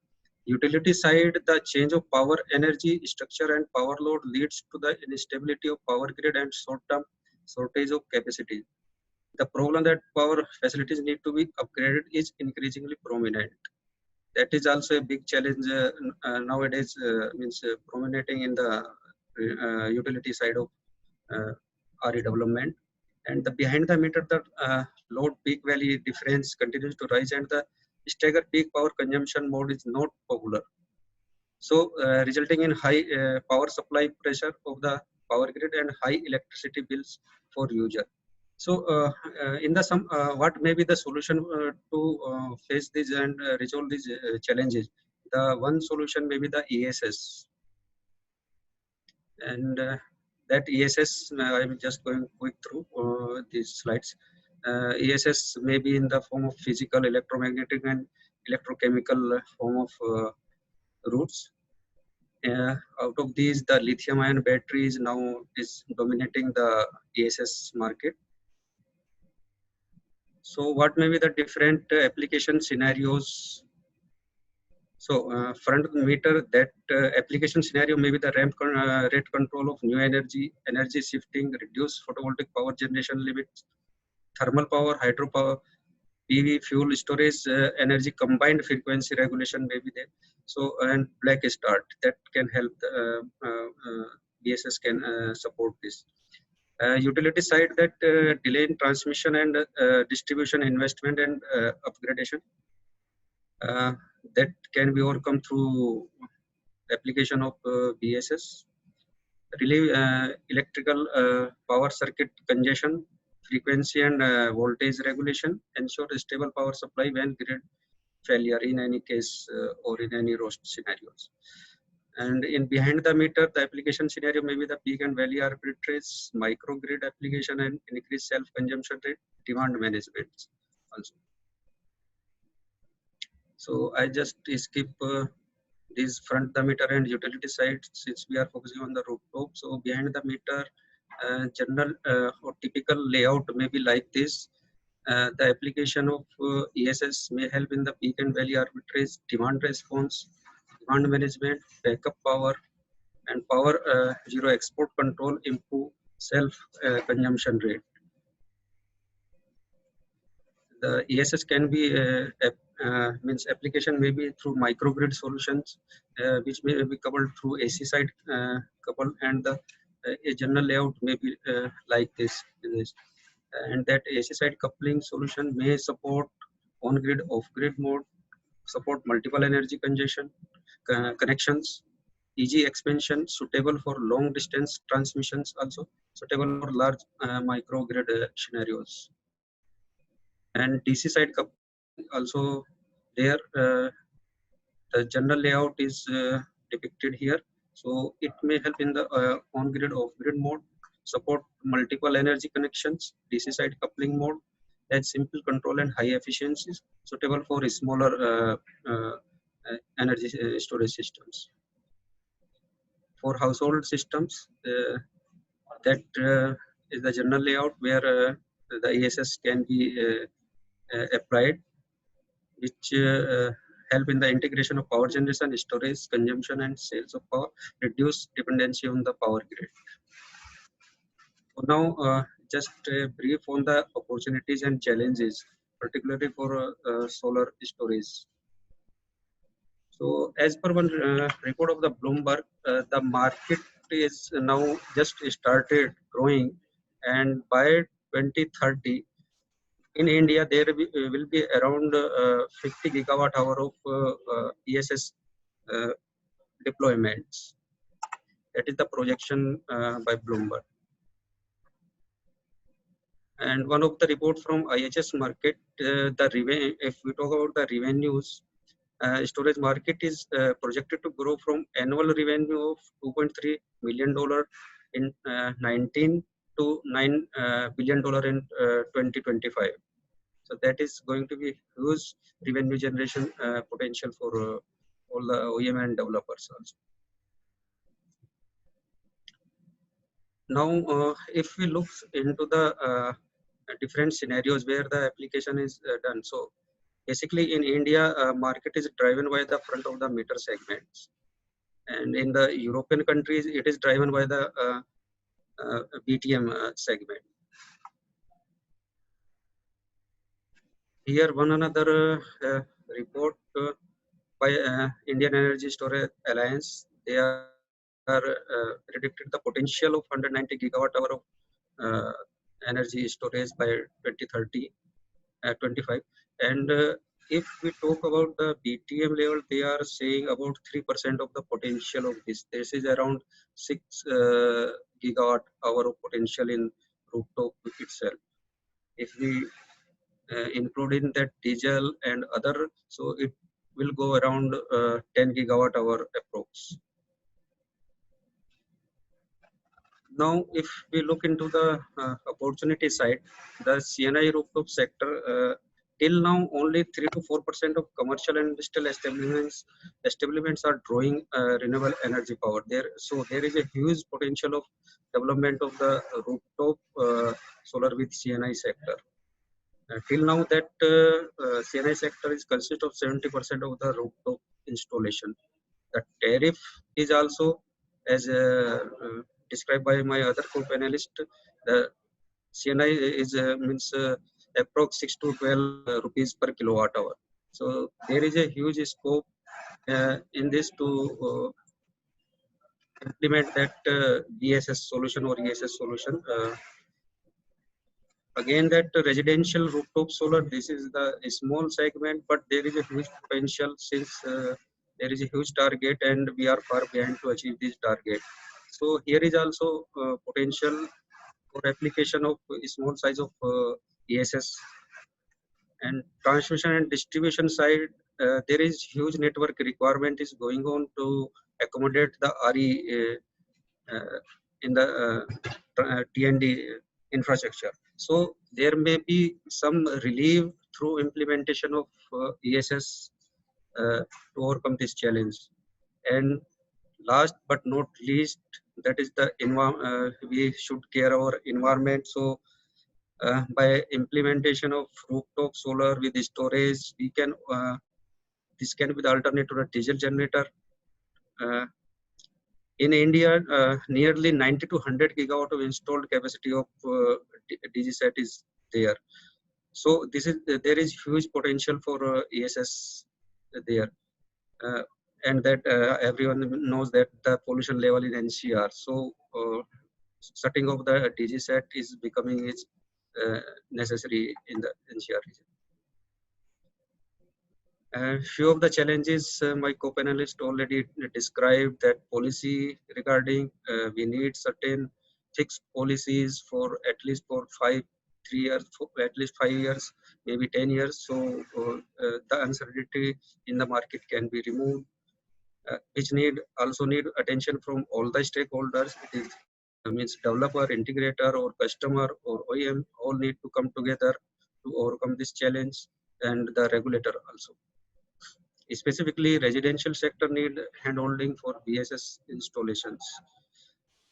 Utility side, the change of power, energy, structure, and power load leads to the instability of power grid and short-term shortage of capacity. The problem that power facilities need to be upgraded is increasingly prominent. That is also a big challenge nowadays, prominating in the utility side of RE development. And the behind the meter, the load peak valley difference continues to rise, and the stagger peak power consumption mode is not popular. So resulting in high power supply pressure of the power grid and high electricity bills for user. So in the what may be the solution to face this and resolve these challenges? The one solution may be the ESS. And that ESS, I'm just going quick through these slides. ESS may be in the form of physical, electromagnetic, and electrochemical form of routes. Out of these, the lithium-ion batteries now is dominating the ESS market. So what may be the different application scenarios? So front meter, that application scenario may be the rate control of new energy, energy shifting, reduce photovoltaic power generation limits, thermal power, hydropower, PV, fuel storage, energy combined frequency regulation may be there. So, and black start that can help BSS can support this. Utility side, that delay in transmission and distribution investment and upgradation that can be overcome through application of BSS. Relieve electrical power circuit congestion, frequency and voltage regulation, ensure a stable power supply when grid failure in any case or in any roast scenarios. And in behind the meter, the application scenario may be the peak and valley arbitrage, microgrid application, and increased self-consumption rate, demand management also. So I just skip these front the meter and utility side since we are focusing on the rooftop. So behind the meter, general or typical layout may be like this. The application of ESS may help in the peak and valley arbitrage, demand response, demand management, backup power, and power zero export control, improve self consumption rate. The ESS can be means application may be through microgrid solutions, which may be coupled through AC side couple, and the a general layout may be like this. And that AC side coupling solution may support on-grid, off-grid mode, support multiple energy congestion connections, easy expansion, suitable for long distance transmissions, also suitable for large microgrid scenarios. And DC side coupling also there. The general layout is depicted here. So it may help in the on-grid, off-grid mode, support multiple energy connections, DC side coupling mode, and simple control and high efficiencies, suitable for smaller energy storage systems. For household systems, that is the general layout where the ESS can be applied, which help in the integration of power generation, storage, consumption, and sales of power, reduce dependency on the power grid. So now, just a brief on the opportunities and challenges, particularly for solar storage. So, as per one report of the Bloomberg, the market is now just started growing, and by 2030, in India, there will be around 50 gigawatt hour of ESS deployments. That is the projection by Bloomberg. And one of the reports from IHS Markit, if we talk about the revenues, storage market is projected to grow from annual revenue of $2.3 million in 19 to $9 billion in 2025. So that is going to be huge revenue generation potential for all the OEM and developers also. Now, if we look into the different scenarios where the application is done. So basically in India, market is driven by the front of the meter segments. And in the European countries, it is driven by the BTM segment. Here, one another report by Indian Energy Storage Alliance, they are predicted the potential of 190 gigawatt hour of energy storage by 2030, 25. And if we talk about the BTM level, they are saying about 3% of the potential of this. This is around 6 gigawatt hour of potential in rooftop itself. If we include in that diesel and other, so it will go around 10 gigawatt hour approx. Now, if we look into the opportunity side, the CNI rooftop sector, till now only 3 to 4% of commercial and industrial establishments are drawing renewable energy power. So there is a huge potential of development of the rooftop solar with CNI sector. Till now, that CNI sector is consist of 70% of the rooftop installation. The tariff is also, as described by my other co-panelist, the CNI is means approx 6 to 12 rupees per kilowatt hour. So there is a huge scope in this to implement that BSS solution or ESS solution. Again, that residential rooftop solar, this is the small segment, but there is a huge potential since there is a huge target and we are far behind to achieve this target. So here is also potential for application of small size of ESS. And transmission and distribution side, there is huge network requirement is going on to accommodate the RE in the T&D infrastructure. So there may be some relief through implementation of ESS to overcome this challenge. And last but not least, that is the we should care our environment. So by implementation of rooftop solar with storage, we can this can be the alternate to a diesel generator. In India, nearly 90 to 100 gigawatt of installed capacity of DGSAT is there. So this is there is huge potential for ESS there, and that everyone knows that the pollution level in NCR. So setting of the DGSAT is becoming necessary in the NCR region. Few of the challenges my co-panelist already described, that policy regarding we need certain fixed policies for at least for 3 years, for at least 5 years, maybe 10 years. So the uncertainty in the market can be removed, which also need attention from all the stakeholders. It is means developer, integrator, or customer, or OEM all need to come together to overcome this challenge, and the regulator also. Specifically, residential sector need handholding for BSS installations.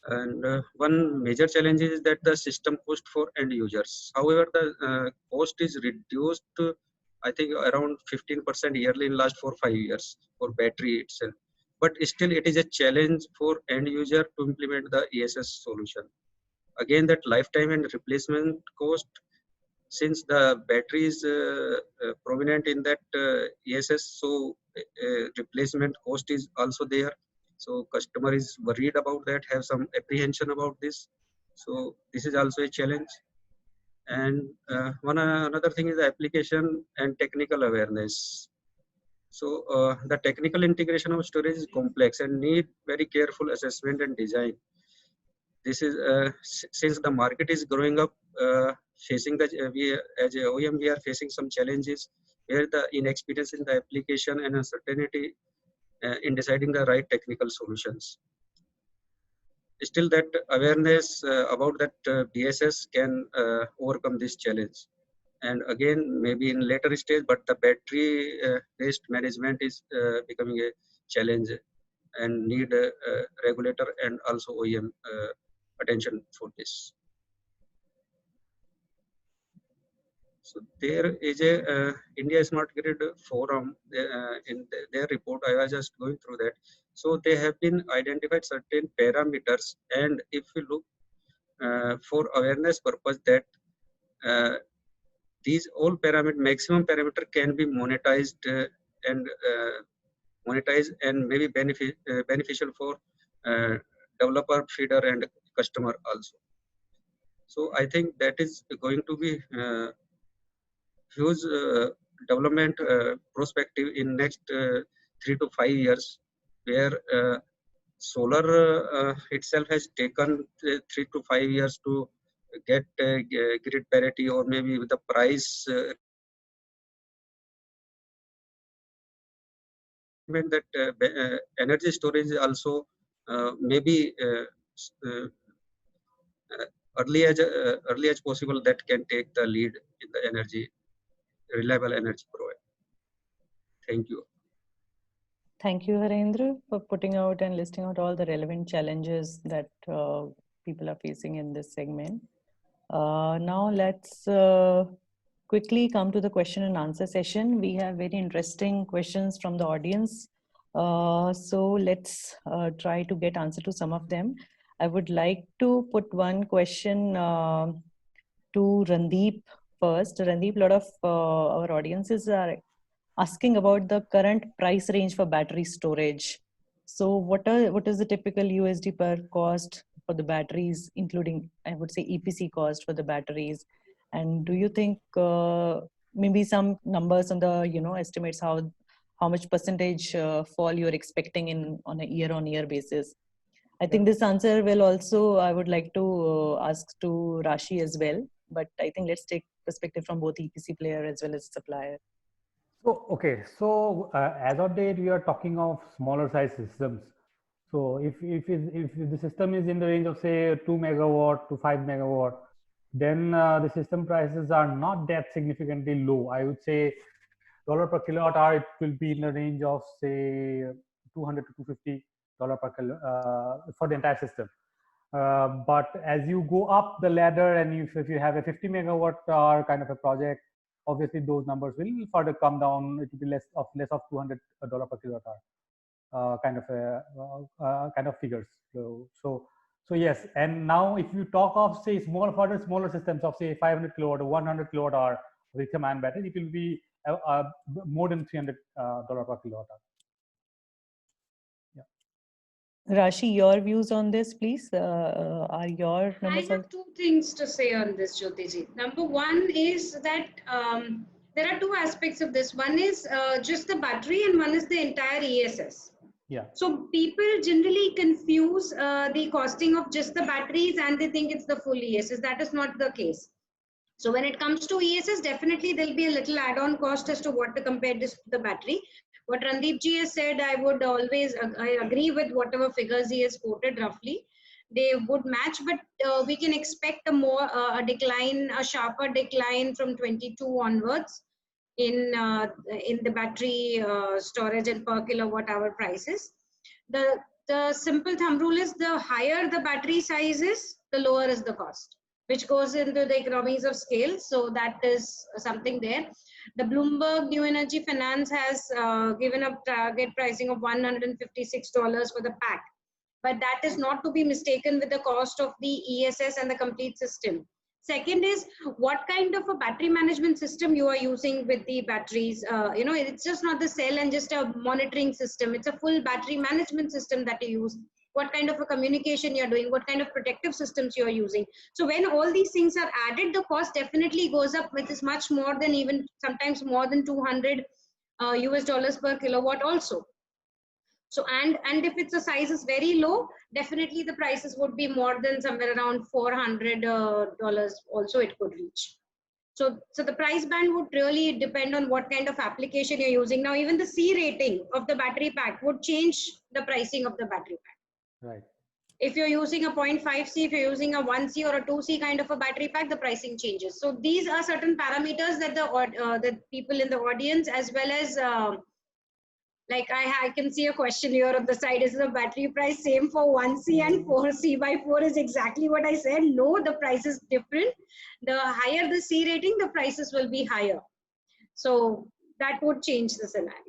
And one major challenge is that the system cost for end users. However, the cost is reduced, I think around 15% yearly in last 4 or 5 years for battery itself. But still it is a challenge for end user to implement the ESS solution. Again, that lifetime and replacement cost, since the battery is prominent in that ESS, so replacement cost is also there. So customer is worried about that, have some apprehension about this. So this is also a challenge. And another thing is the application and technical awareness. So the technical integration of storage is complex and need very careful assessment and design. This is since the market is growing up, facing the we as a OEM we are facing some challenges where the inexperience in the application and uncertainty in deciding the right technical solutions. Still, that awareness about that BSS can overcome this challenge. And again, maybe in later stage, but the battery based management is becoming a challenge and need a regulator and also OEM attention for this. So there is a India Smart Grid Forum in their report. I was just going through that. So they have been identified certain parameters, and if we look for awareness purpose, that these all maximum parameter can be monetized and maybe beneficial for developer, feeder, and customer also. So I think that is going to be huge development perspective in next 3 to 5 years, where solar itself has taken 3 to 5 years to get grid parity, or maybe with the price that energy storage also maybe early as possible, that can take the lead in the energy, reliable energy provider. Thank you. Thank you, Harendra, for putting out and listing out all the relevant challenges that people are facing in this segment. Now let's quickly come to the question and answer session. We have very interesting questions from the audience So let's try to get answer to some of them. I would like to put one question to Randeep first. Randeep, a lot of our audiences are asking about the current price range for battery storage. So what is the typical USD per cost for the batteries, including, I would say, EPC cost for the batteries? And do you think maybe some numbers on the, estimates how much percentage fall you're expecting in on a year-on-year basis? I think this answer will also, I would like to ask to Rashi as well, but I think let's take perspective from both EPC player as well as supplier. So, okay, so as of date, we are talking of smaller size systems. So if the system is in the range of say 2 megawatt to 5 megawatt, then the system prices are not that significantly low. I would say dollar per kilowatt hour, it will be in the range of say 200 to 250 dollar per for the entire system. But as you go up the ladder, and if you have a 50 megawatt hour kind of a project, obviously those numbers will further come down. It will be less of $200 per kilowatt hour kind of figures. So yes, and now if you talk of say smaller systems of say 500 kilowatt or 100 kilowatt hour lithium-ion battery, it will be more than $300 per kilowatt hour. Rashi, your views on this, please. Are your numbers? I have two things to say on this, Jyotiji. Number one is that there are two aspects of this. One is just the battery, and one is the entire ESS. Yeah. So people generally confuse the costing of just the batteries, and they think it's the full ESS. That is not the case. So when it comes to ESS, definitely there'll be a little add-on cost as to what to compare this to the battery. What Randeep ji has said, I would always I agree with whatever figures he has quoted roughly. They would match, but we can expect a decline, a sharper decline from 22 onwards in the battery storage and per kilowatt hour prices. The simple thumb rule is the higher the battery size is, the lower is the cost, which goes into the economies of scale. So that is something there. The Bloomberg New Energy Finance has given a target pricing of $156 for the pack. But that is not to be mistaken with the cost of the ESS and the complete system. Second is what kind of a battery management system you are using with the batteries. It's just not the cell and just a monitoring system. It's a full battery management system that you use. What kind of a communication you're doing, what kind of protective systems you're using. So when all these things are added, the cost definitely goes up, which is much more than even sometimes more than $200 US per kilowatt also. So and if it's a size is very low, definitely the prices would be more than somewhere around $400 also it could reach. So the price band would really depend on what kind of application you're using. Now even the C rating of the battery pack would change the pricing of the battery pack. Right. If you're using a 0.5C, if you're using a 1C or a 2C kind of a battery pack, the pricing changes. So these are certain parameters that the people in the audience, as well as like I can see a question here on the side. Is the battery price same for 1C and 4C by 4 is exactly what I said. No, the price is different. The higher the C rating, the prices will be higher. So that would change the scenario.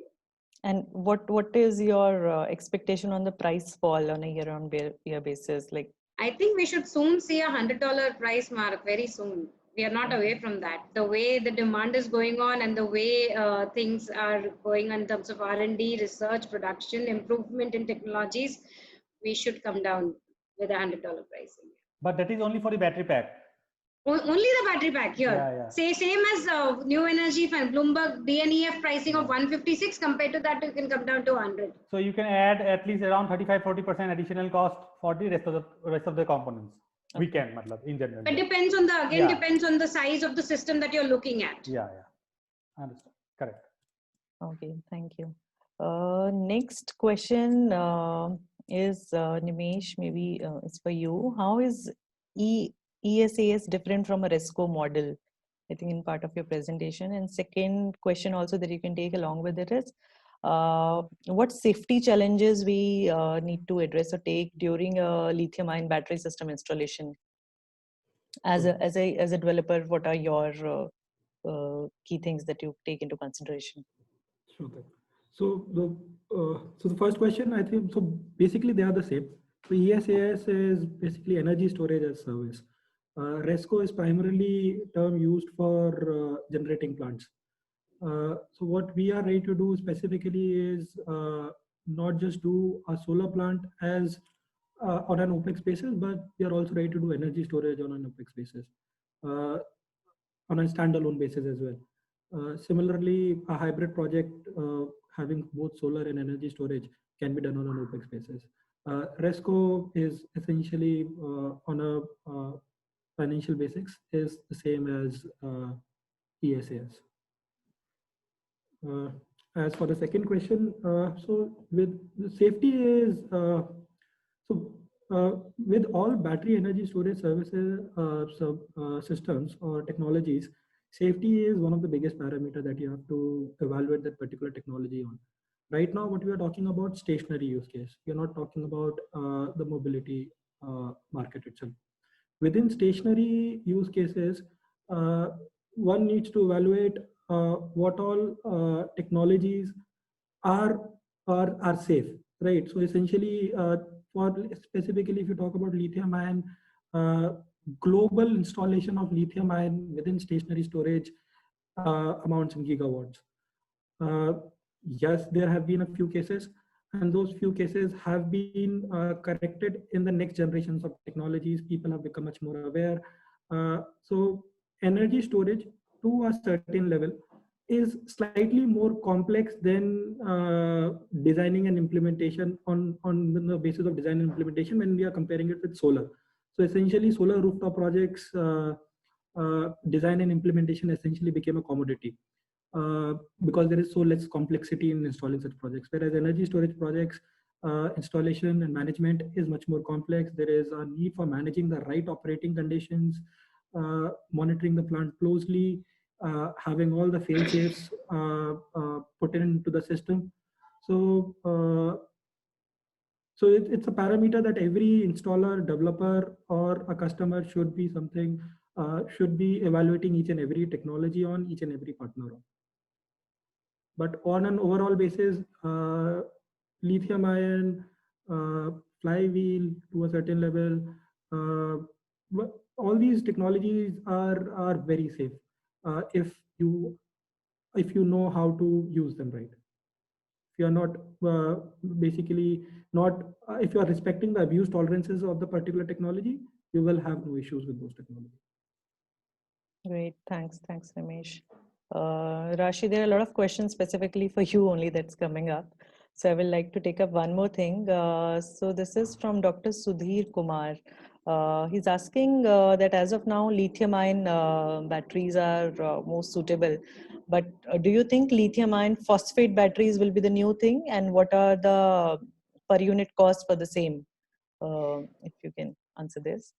And what is your expectation on the price fall on a year-on-year basis? Like, I think we should soon see $100 price mark very soon. We are not away from that. The way the demand is going on and the way things are going in terms of R&D, research, production, improvement in technologies, we should come down with $100 pricing. But that is only for the battery pack. Only the battery pack here. Yeah. Say same as New Energy Fund, Bloomberg BNEF pricing of 156. Compared to that, you can come down to 100. So you can add at least around 35-40% additional cost for the rest of the components. Okay. We can, in general. But depends on depends on the size of the system that you're looking at. Yeah. Understood. Correct. Okay, thank you. Next question is Nimesh, maybe it's for you. How is ESAS different from a RESCO model? I think in part of your presentation. And second question also that you can take along with it is, what safety challenges we need to address or take during a lithium-ion battery system installation? As a developer, what are your key things that you take into consideration? Okay. So the first question, I think, so basically they are the same. So ESAS is basically energy storage as service. RESCO is primarily term used for generating plants. So what we are ready to do specifically is not just do a solar plant as on an OpEx basis, but we are also ready to do energy storage on an OpEx basis, on a standalone basis as well. Similarly, a hybrid project having both solar and energy storage can be done on an OpEx basis. RESCO is essentially on a financial basics is the same as ESAS. As for the second question, so with the safety is with all battery energy storage services systems or technologies, safety is one of the biggest parameter that you have to evaluate that particular technology on. Right now, what we are talking about stationary use case. We are not talking about the mobility market itself. Within stationary use cases, one needs to evaluate what all technologies are safe, right? So essentially, for specifically, if you talk about lithium ion, global installation of lithium ion within stationary storage amounts in gigawatts. Yes, there have been a few cases, and those few cases have been corrected in the next generations of technologies. People have become much more aware. So energy storage to a certain level is slightly more complex than designing and implementation on the basis of design and implementation when we are comparing it with solar. So essentially solar rooftop projects, design and implementation essentially became a commodity because there is so less complexity in installing such projects. Whereas energy storage projects, installation and management is much more complex. There is a need for managing the right operating conditions, monitoring the plant closely, having all the fail safes put into the system. So, it's a parameter that every installer, developer, or a customer should be should be evaluating each and every technology on, each and every partner on. But on an overall basis, lithium ion, flywheel to a certain level, all these technologies are very safe if you know how to use them right. If you are not if you are respecting the abuse tolerances of the particular technology, you will have no issues with those technologies. Great, thanks, Ramesh. Rashi, there are a lot of questions specifically for you only that's coming up. So I will like to take up one more thing. So this is from Dr. Sudhir Kumar. He's asking that as of now, lithium-ion batteries are most suitable. But do you think lithium-ion phosphate batteries will be the new thing? And what are the per unit costs for the same? If you can answer this.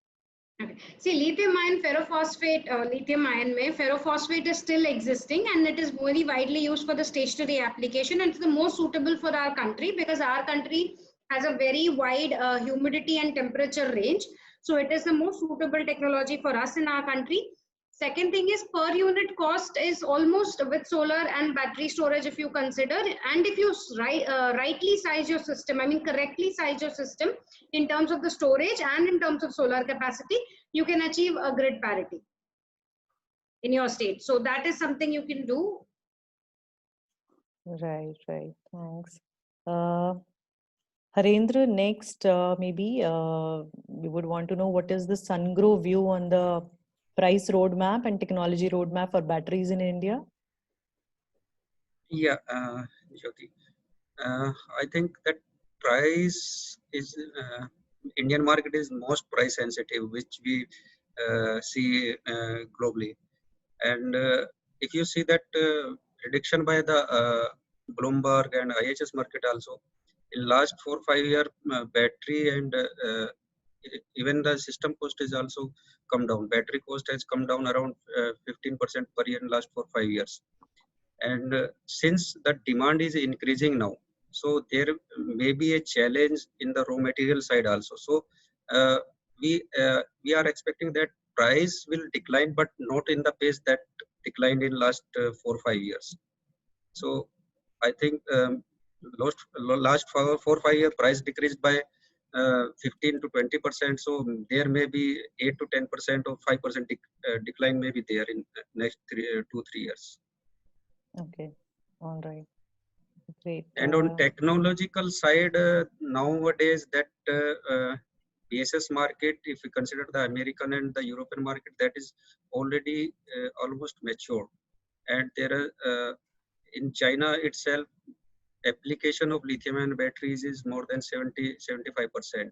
Okay. See, lithium ion ferrophosphate, lithium ion ferrophosphate is still existing, and it is very widely used for the stationary application, and it's the most suitable for our country because our country has a very wide humidity and temperature range. So it is the most suitable technology for us in our country. Second thing is per unit cost is almost with solar and battery storage if you consider, and if you rightly size your system, I mean correctly size your system in terms of the storage and in terms of solar capacity, you can achieve a grid parity in your state. So that is something you can do. Right, thanks. Harendra, next, maybe we would want to know what is the Sungrow view on the price roadmap and technology roadmap for batteries in India? Yeah, Jyoti. I think that price is Indian market is most price sensitive, which we see globally. And if you see that prediction by the Bloomberg and IHS Markit also, in last 4 or 5 year, battery and even the system cost is also come down. Battery cost has come down around 15% per year in last 4 or 5 years. And since the demand is increasing now, so there may be a challenge in the raw material side also. So we are expecting that price will decline, but not in the pace that declined in last 4 or 5 years. So I think last 4 or 5 year price decreased by 15 to 20%. So there may be 8 to 10% or 5% decline may be there in next 2-3 years. Okay, all right, great. And on technological side, nowadays that BSS market, if we consider the American and the European market, that is already almost mature. And there are in China itself, application of lithium-ion batteries is more than 70-75%,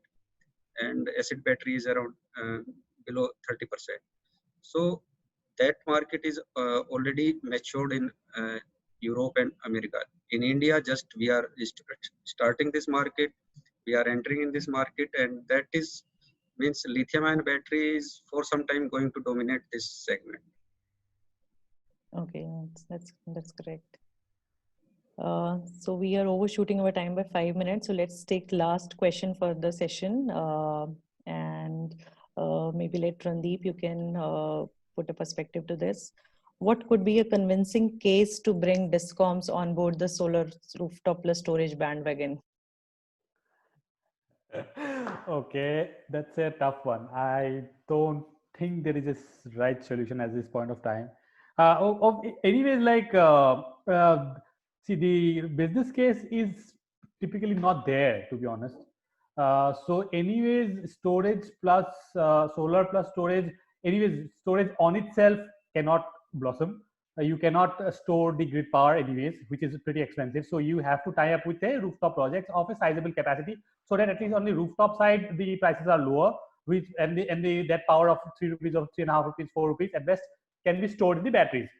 and acid battery is around below 30%. So that market is already matured in Europe and America. In India, just we are starting this market, we are entering in this market, and that is means lithium-ion batteries for some time going to dominate this segment. Okay, that's correct. So we are overshooting our time by 5 minutes. So let's take last question for the session, and maybe let Randeep, you can put a perspective to this. What could be a convincing case to bring DISCOMs on board the solar rooftop plus storage bandwagon? Okay, that's a tough one. I don't think there is a right solution at this point of time. Anyways, like see, the business case is typically not there, to be honest. So anyways, storage plus solar plus storage, anyways, storage on itself cannot blossom. You cannot store the grid power anyways, which is pretty expensive. So you have to tie up with a rooftop project of a sizable capacity, so that at least on the rooftop side, the prices are lower, which and that power of 3 rupees or 3.5 rupees, 4 rupees at best can be stored in the batteries.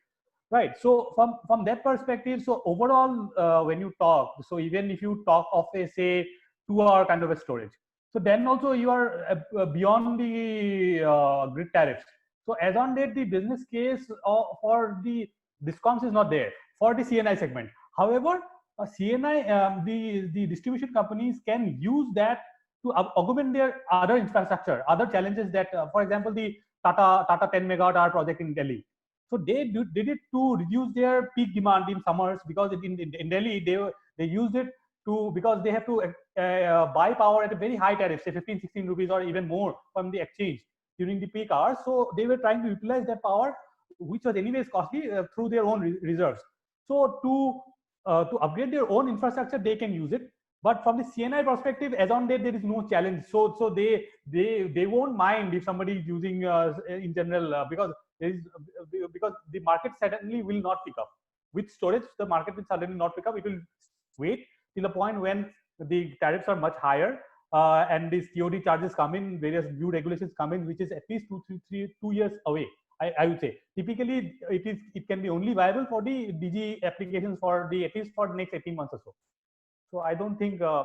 Right. So from that perspective, so overall, when you talk, so even if you talk of a say 2-hour kind of a storage, so then also you are beyond the grid tariffs. So as on date, the business case for the DISCOMs is not there for the CNI segment. However, CNI, the distribution companies can use that to augment their other infrastructure, other challenges that, for example, the Tata 10 megawatt hour project in Delhi. So they did it to reduce their peak demand in summers, because in Delhi they used it to, because they have to buy power at a very high tariff, say 15-16 rupees or even more from the exchange during the peak hours. So they were trying to utilize that power, which was anyways costly, through their own reserves. So to upgrade their own infrastructure, they can use it. But from the CNI perspective, as on date, there is no challenge. So they won't mind if somebody is using in general, because the market suddenly will not pick up. With storage, the market will suddenly not pick up. It will wait till the point when the tariffs are much higher, and these COD charges come in, various new regulations come in, which is at least 2 years away. I would say typically it can be only viable for the DG applications for at least for the next 18 months or so. So I don't think so.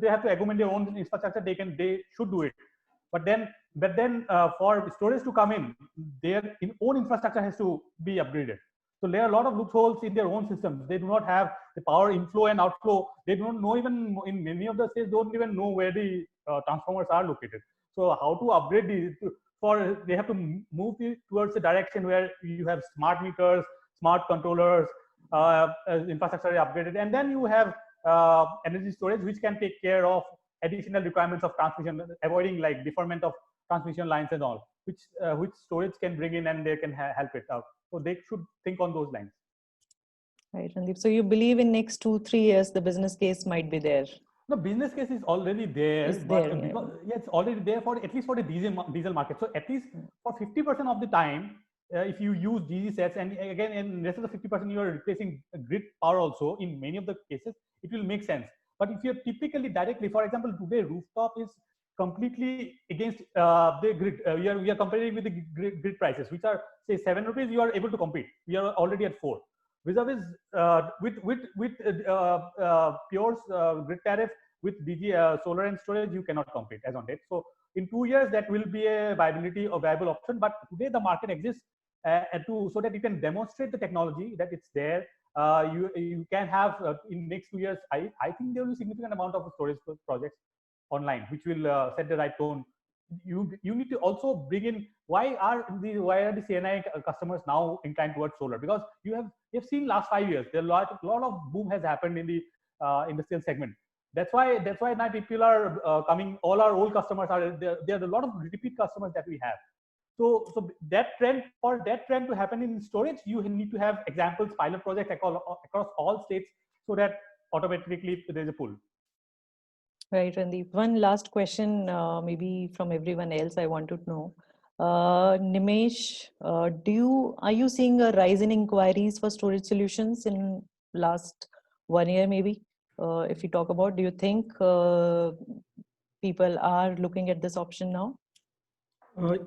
They have to augment their own infrastructure. They should do it. But then for storage to come in, their own infrastructure has to be upgraded. So there are a lot of loopholes in their own systems. They do not have the power inflow and outflow. They don't know, even in many of the states, don't even know where the transformers are located. So how to upgrade these? They have to move towards the direction where you have smart meters, smart controllers, infrastructure upgraded, and then you have energy storage, which can take care of additional requirements of transmission, avoiding like deferment of transmission lines and all, which storage can bring in, and they can help it out. So they should think on those lines. Right, Randeep. So you believe in next 2-3 years the business case might be there? The business case is already there. It's there, yeah. Because, yeah, it's already there for at least for the diesel market. So at least for 50% of the time, if you use DG sets, and again in rest of the 50% you are replacing grid power also, in many of the cases it will make sense. But if you're typically directly, for example, today rooftop is completely against the grid. We are comparing with the grid prices, which are say 7 rupees. You are able to compete. We are already at 4. Vis-a-vis with Pure's grid tariff, with DG solar and storage, you cannot compete as on date. So in 2 years, that will be a viable option. But today the market exists so that you can demonstrate the technology that it's there. You can have in next 2 years. I think there will be significant amount of storage projects online, which will set the right tone. You need to also bring in why are the CNI customers now inclined towards solar? Because you've seen last 5 years there a lot of boom has happened in the industrial segment. That's why now people are coming. All our old customers are there. There are a lot of repeat customers that we have. So that trend, for that trend to happen in storage, you need to have examples, pilot projects across all states, so that automatically there is a pull. Right, Randeep. One last question, maybe from everyone else, I want to know. Nimesh, are you seeing a rise in inquiries for storage solutions in last 1 year, maybe? If you talk about, do you think people are looking at this option now?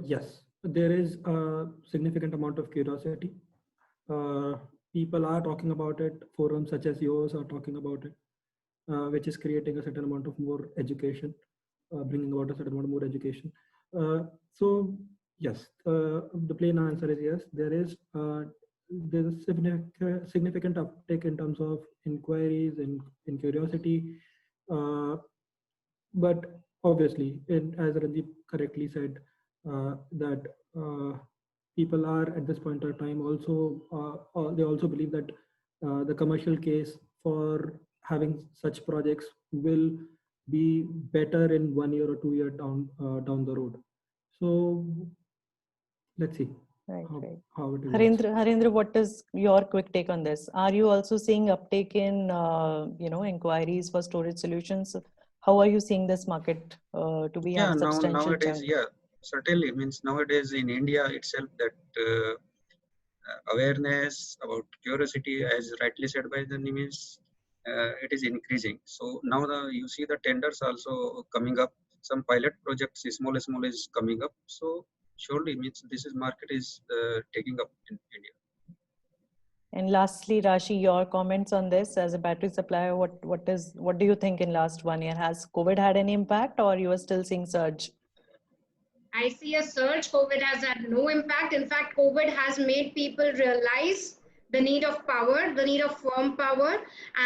Yes, there is a significant amount of curiosity. People are talking about it. Forums such as yours are talking about it, which is creating a certain amount of more education, bringing about a certain amount of more education. So yes, the plain answer is yes. There's a significant uptake in terms of inquiries and in curiosity, but obviously, as Randeep correctly said, that people are at this point of time also they also believe that the commercial case for having such projects will be better in 1 year or 2 years down the road. So let's see how it evolves. Harendra, what is your quick take on this? Are you also seeing uptake in inquiries for storage solutions? How are you seeing this market to be a substantial nowadays, chunk? yeah, certainly. Means nowadays in India itself, that awareness about curiosity, as rightly said by the Nimesh, it is increasing. So now you see the tenders also coming up. Some pilot projects, small is coming up. So surely means market is taking up in India. And lastly, Rashi, your comments on this as a battery supplier. What do you think in last 1 year? Has COVID had any impact, or you are still seeing surge? I see a surge. COVID has had no impact. In fact, COVID has made people realize the need of power, the need of firm power,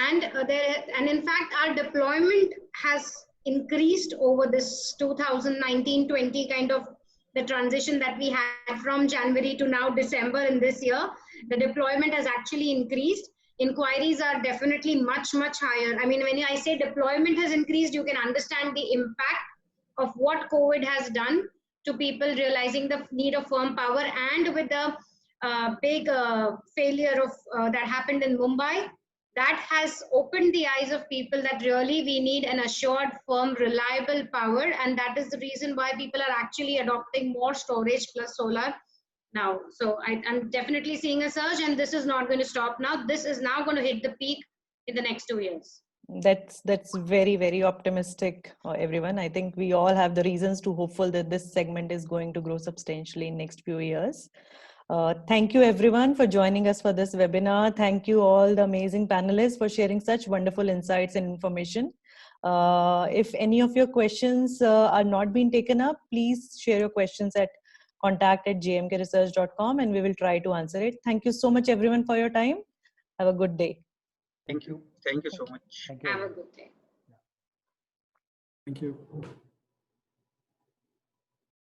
and in fact, our deployment has increased over this 2019-20 kind of the transition that we had from January to now December in this year. The deployment has actually increased. Inquiries are definitely much higher. I mean, when I say deployment has increased, you can understand the impact of what COVID has done to people realizing the need of firm power, and with the big failure of that happened in Mumbai, that has opened the eyes of people that really we need an assured, firm, reliable power, and that is the reason why people are actually adopting more storage plus solar now. So I'm definitely seeing a surge, and this is not going to stop now. This is now going to hit the peak in the next 2 years. That's very, very optimistic, everyone. I think we all have the reasons to hopeful that this segment is going to grow substantially in next few years. Thank you everyone for joining us for this webinar. Thank you all the amazing panelists for sharing such wonderful insights and information. If any of your questions are not being taken up, please share your questions at contact@jmkresearch.com and we will try to answer it. Thank you so much everyone for your time. Have a good day. Thank you. Thank you so much. Have a good day. Thank you.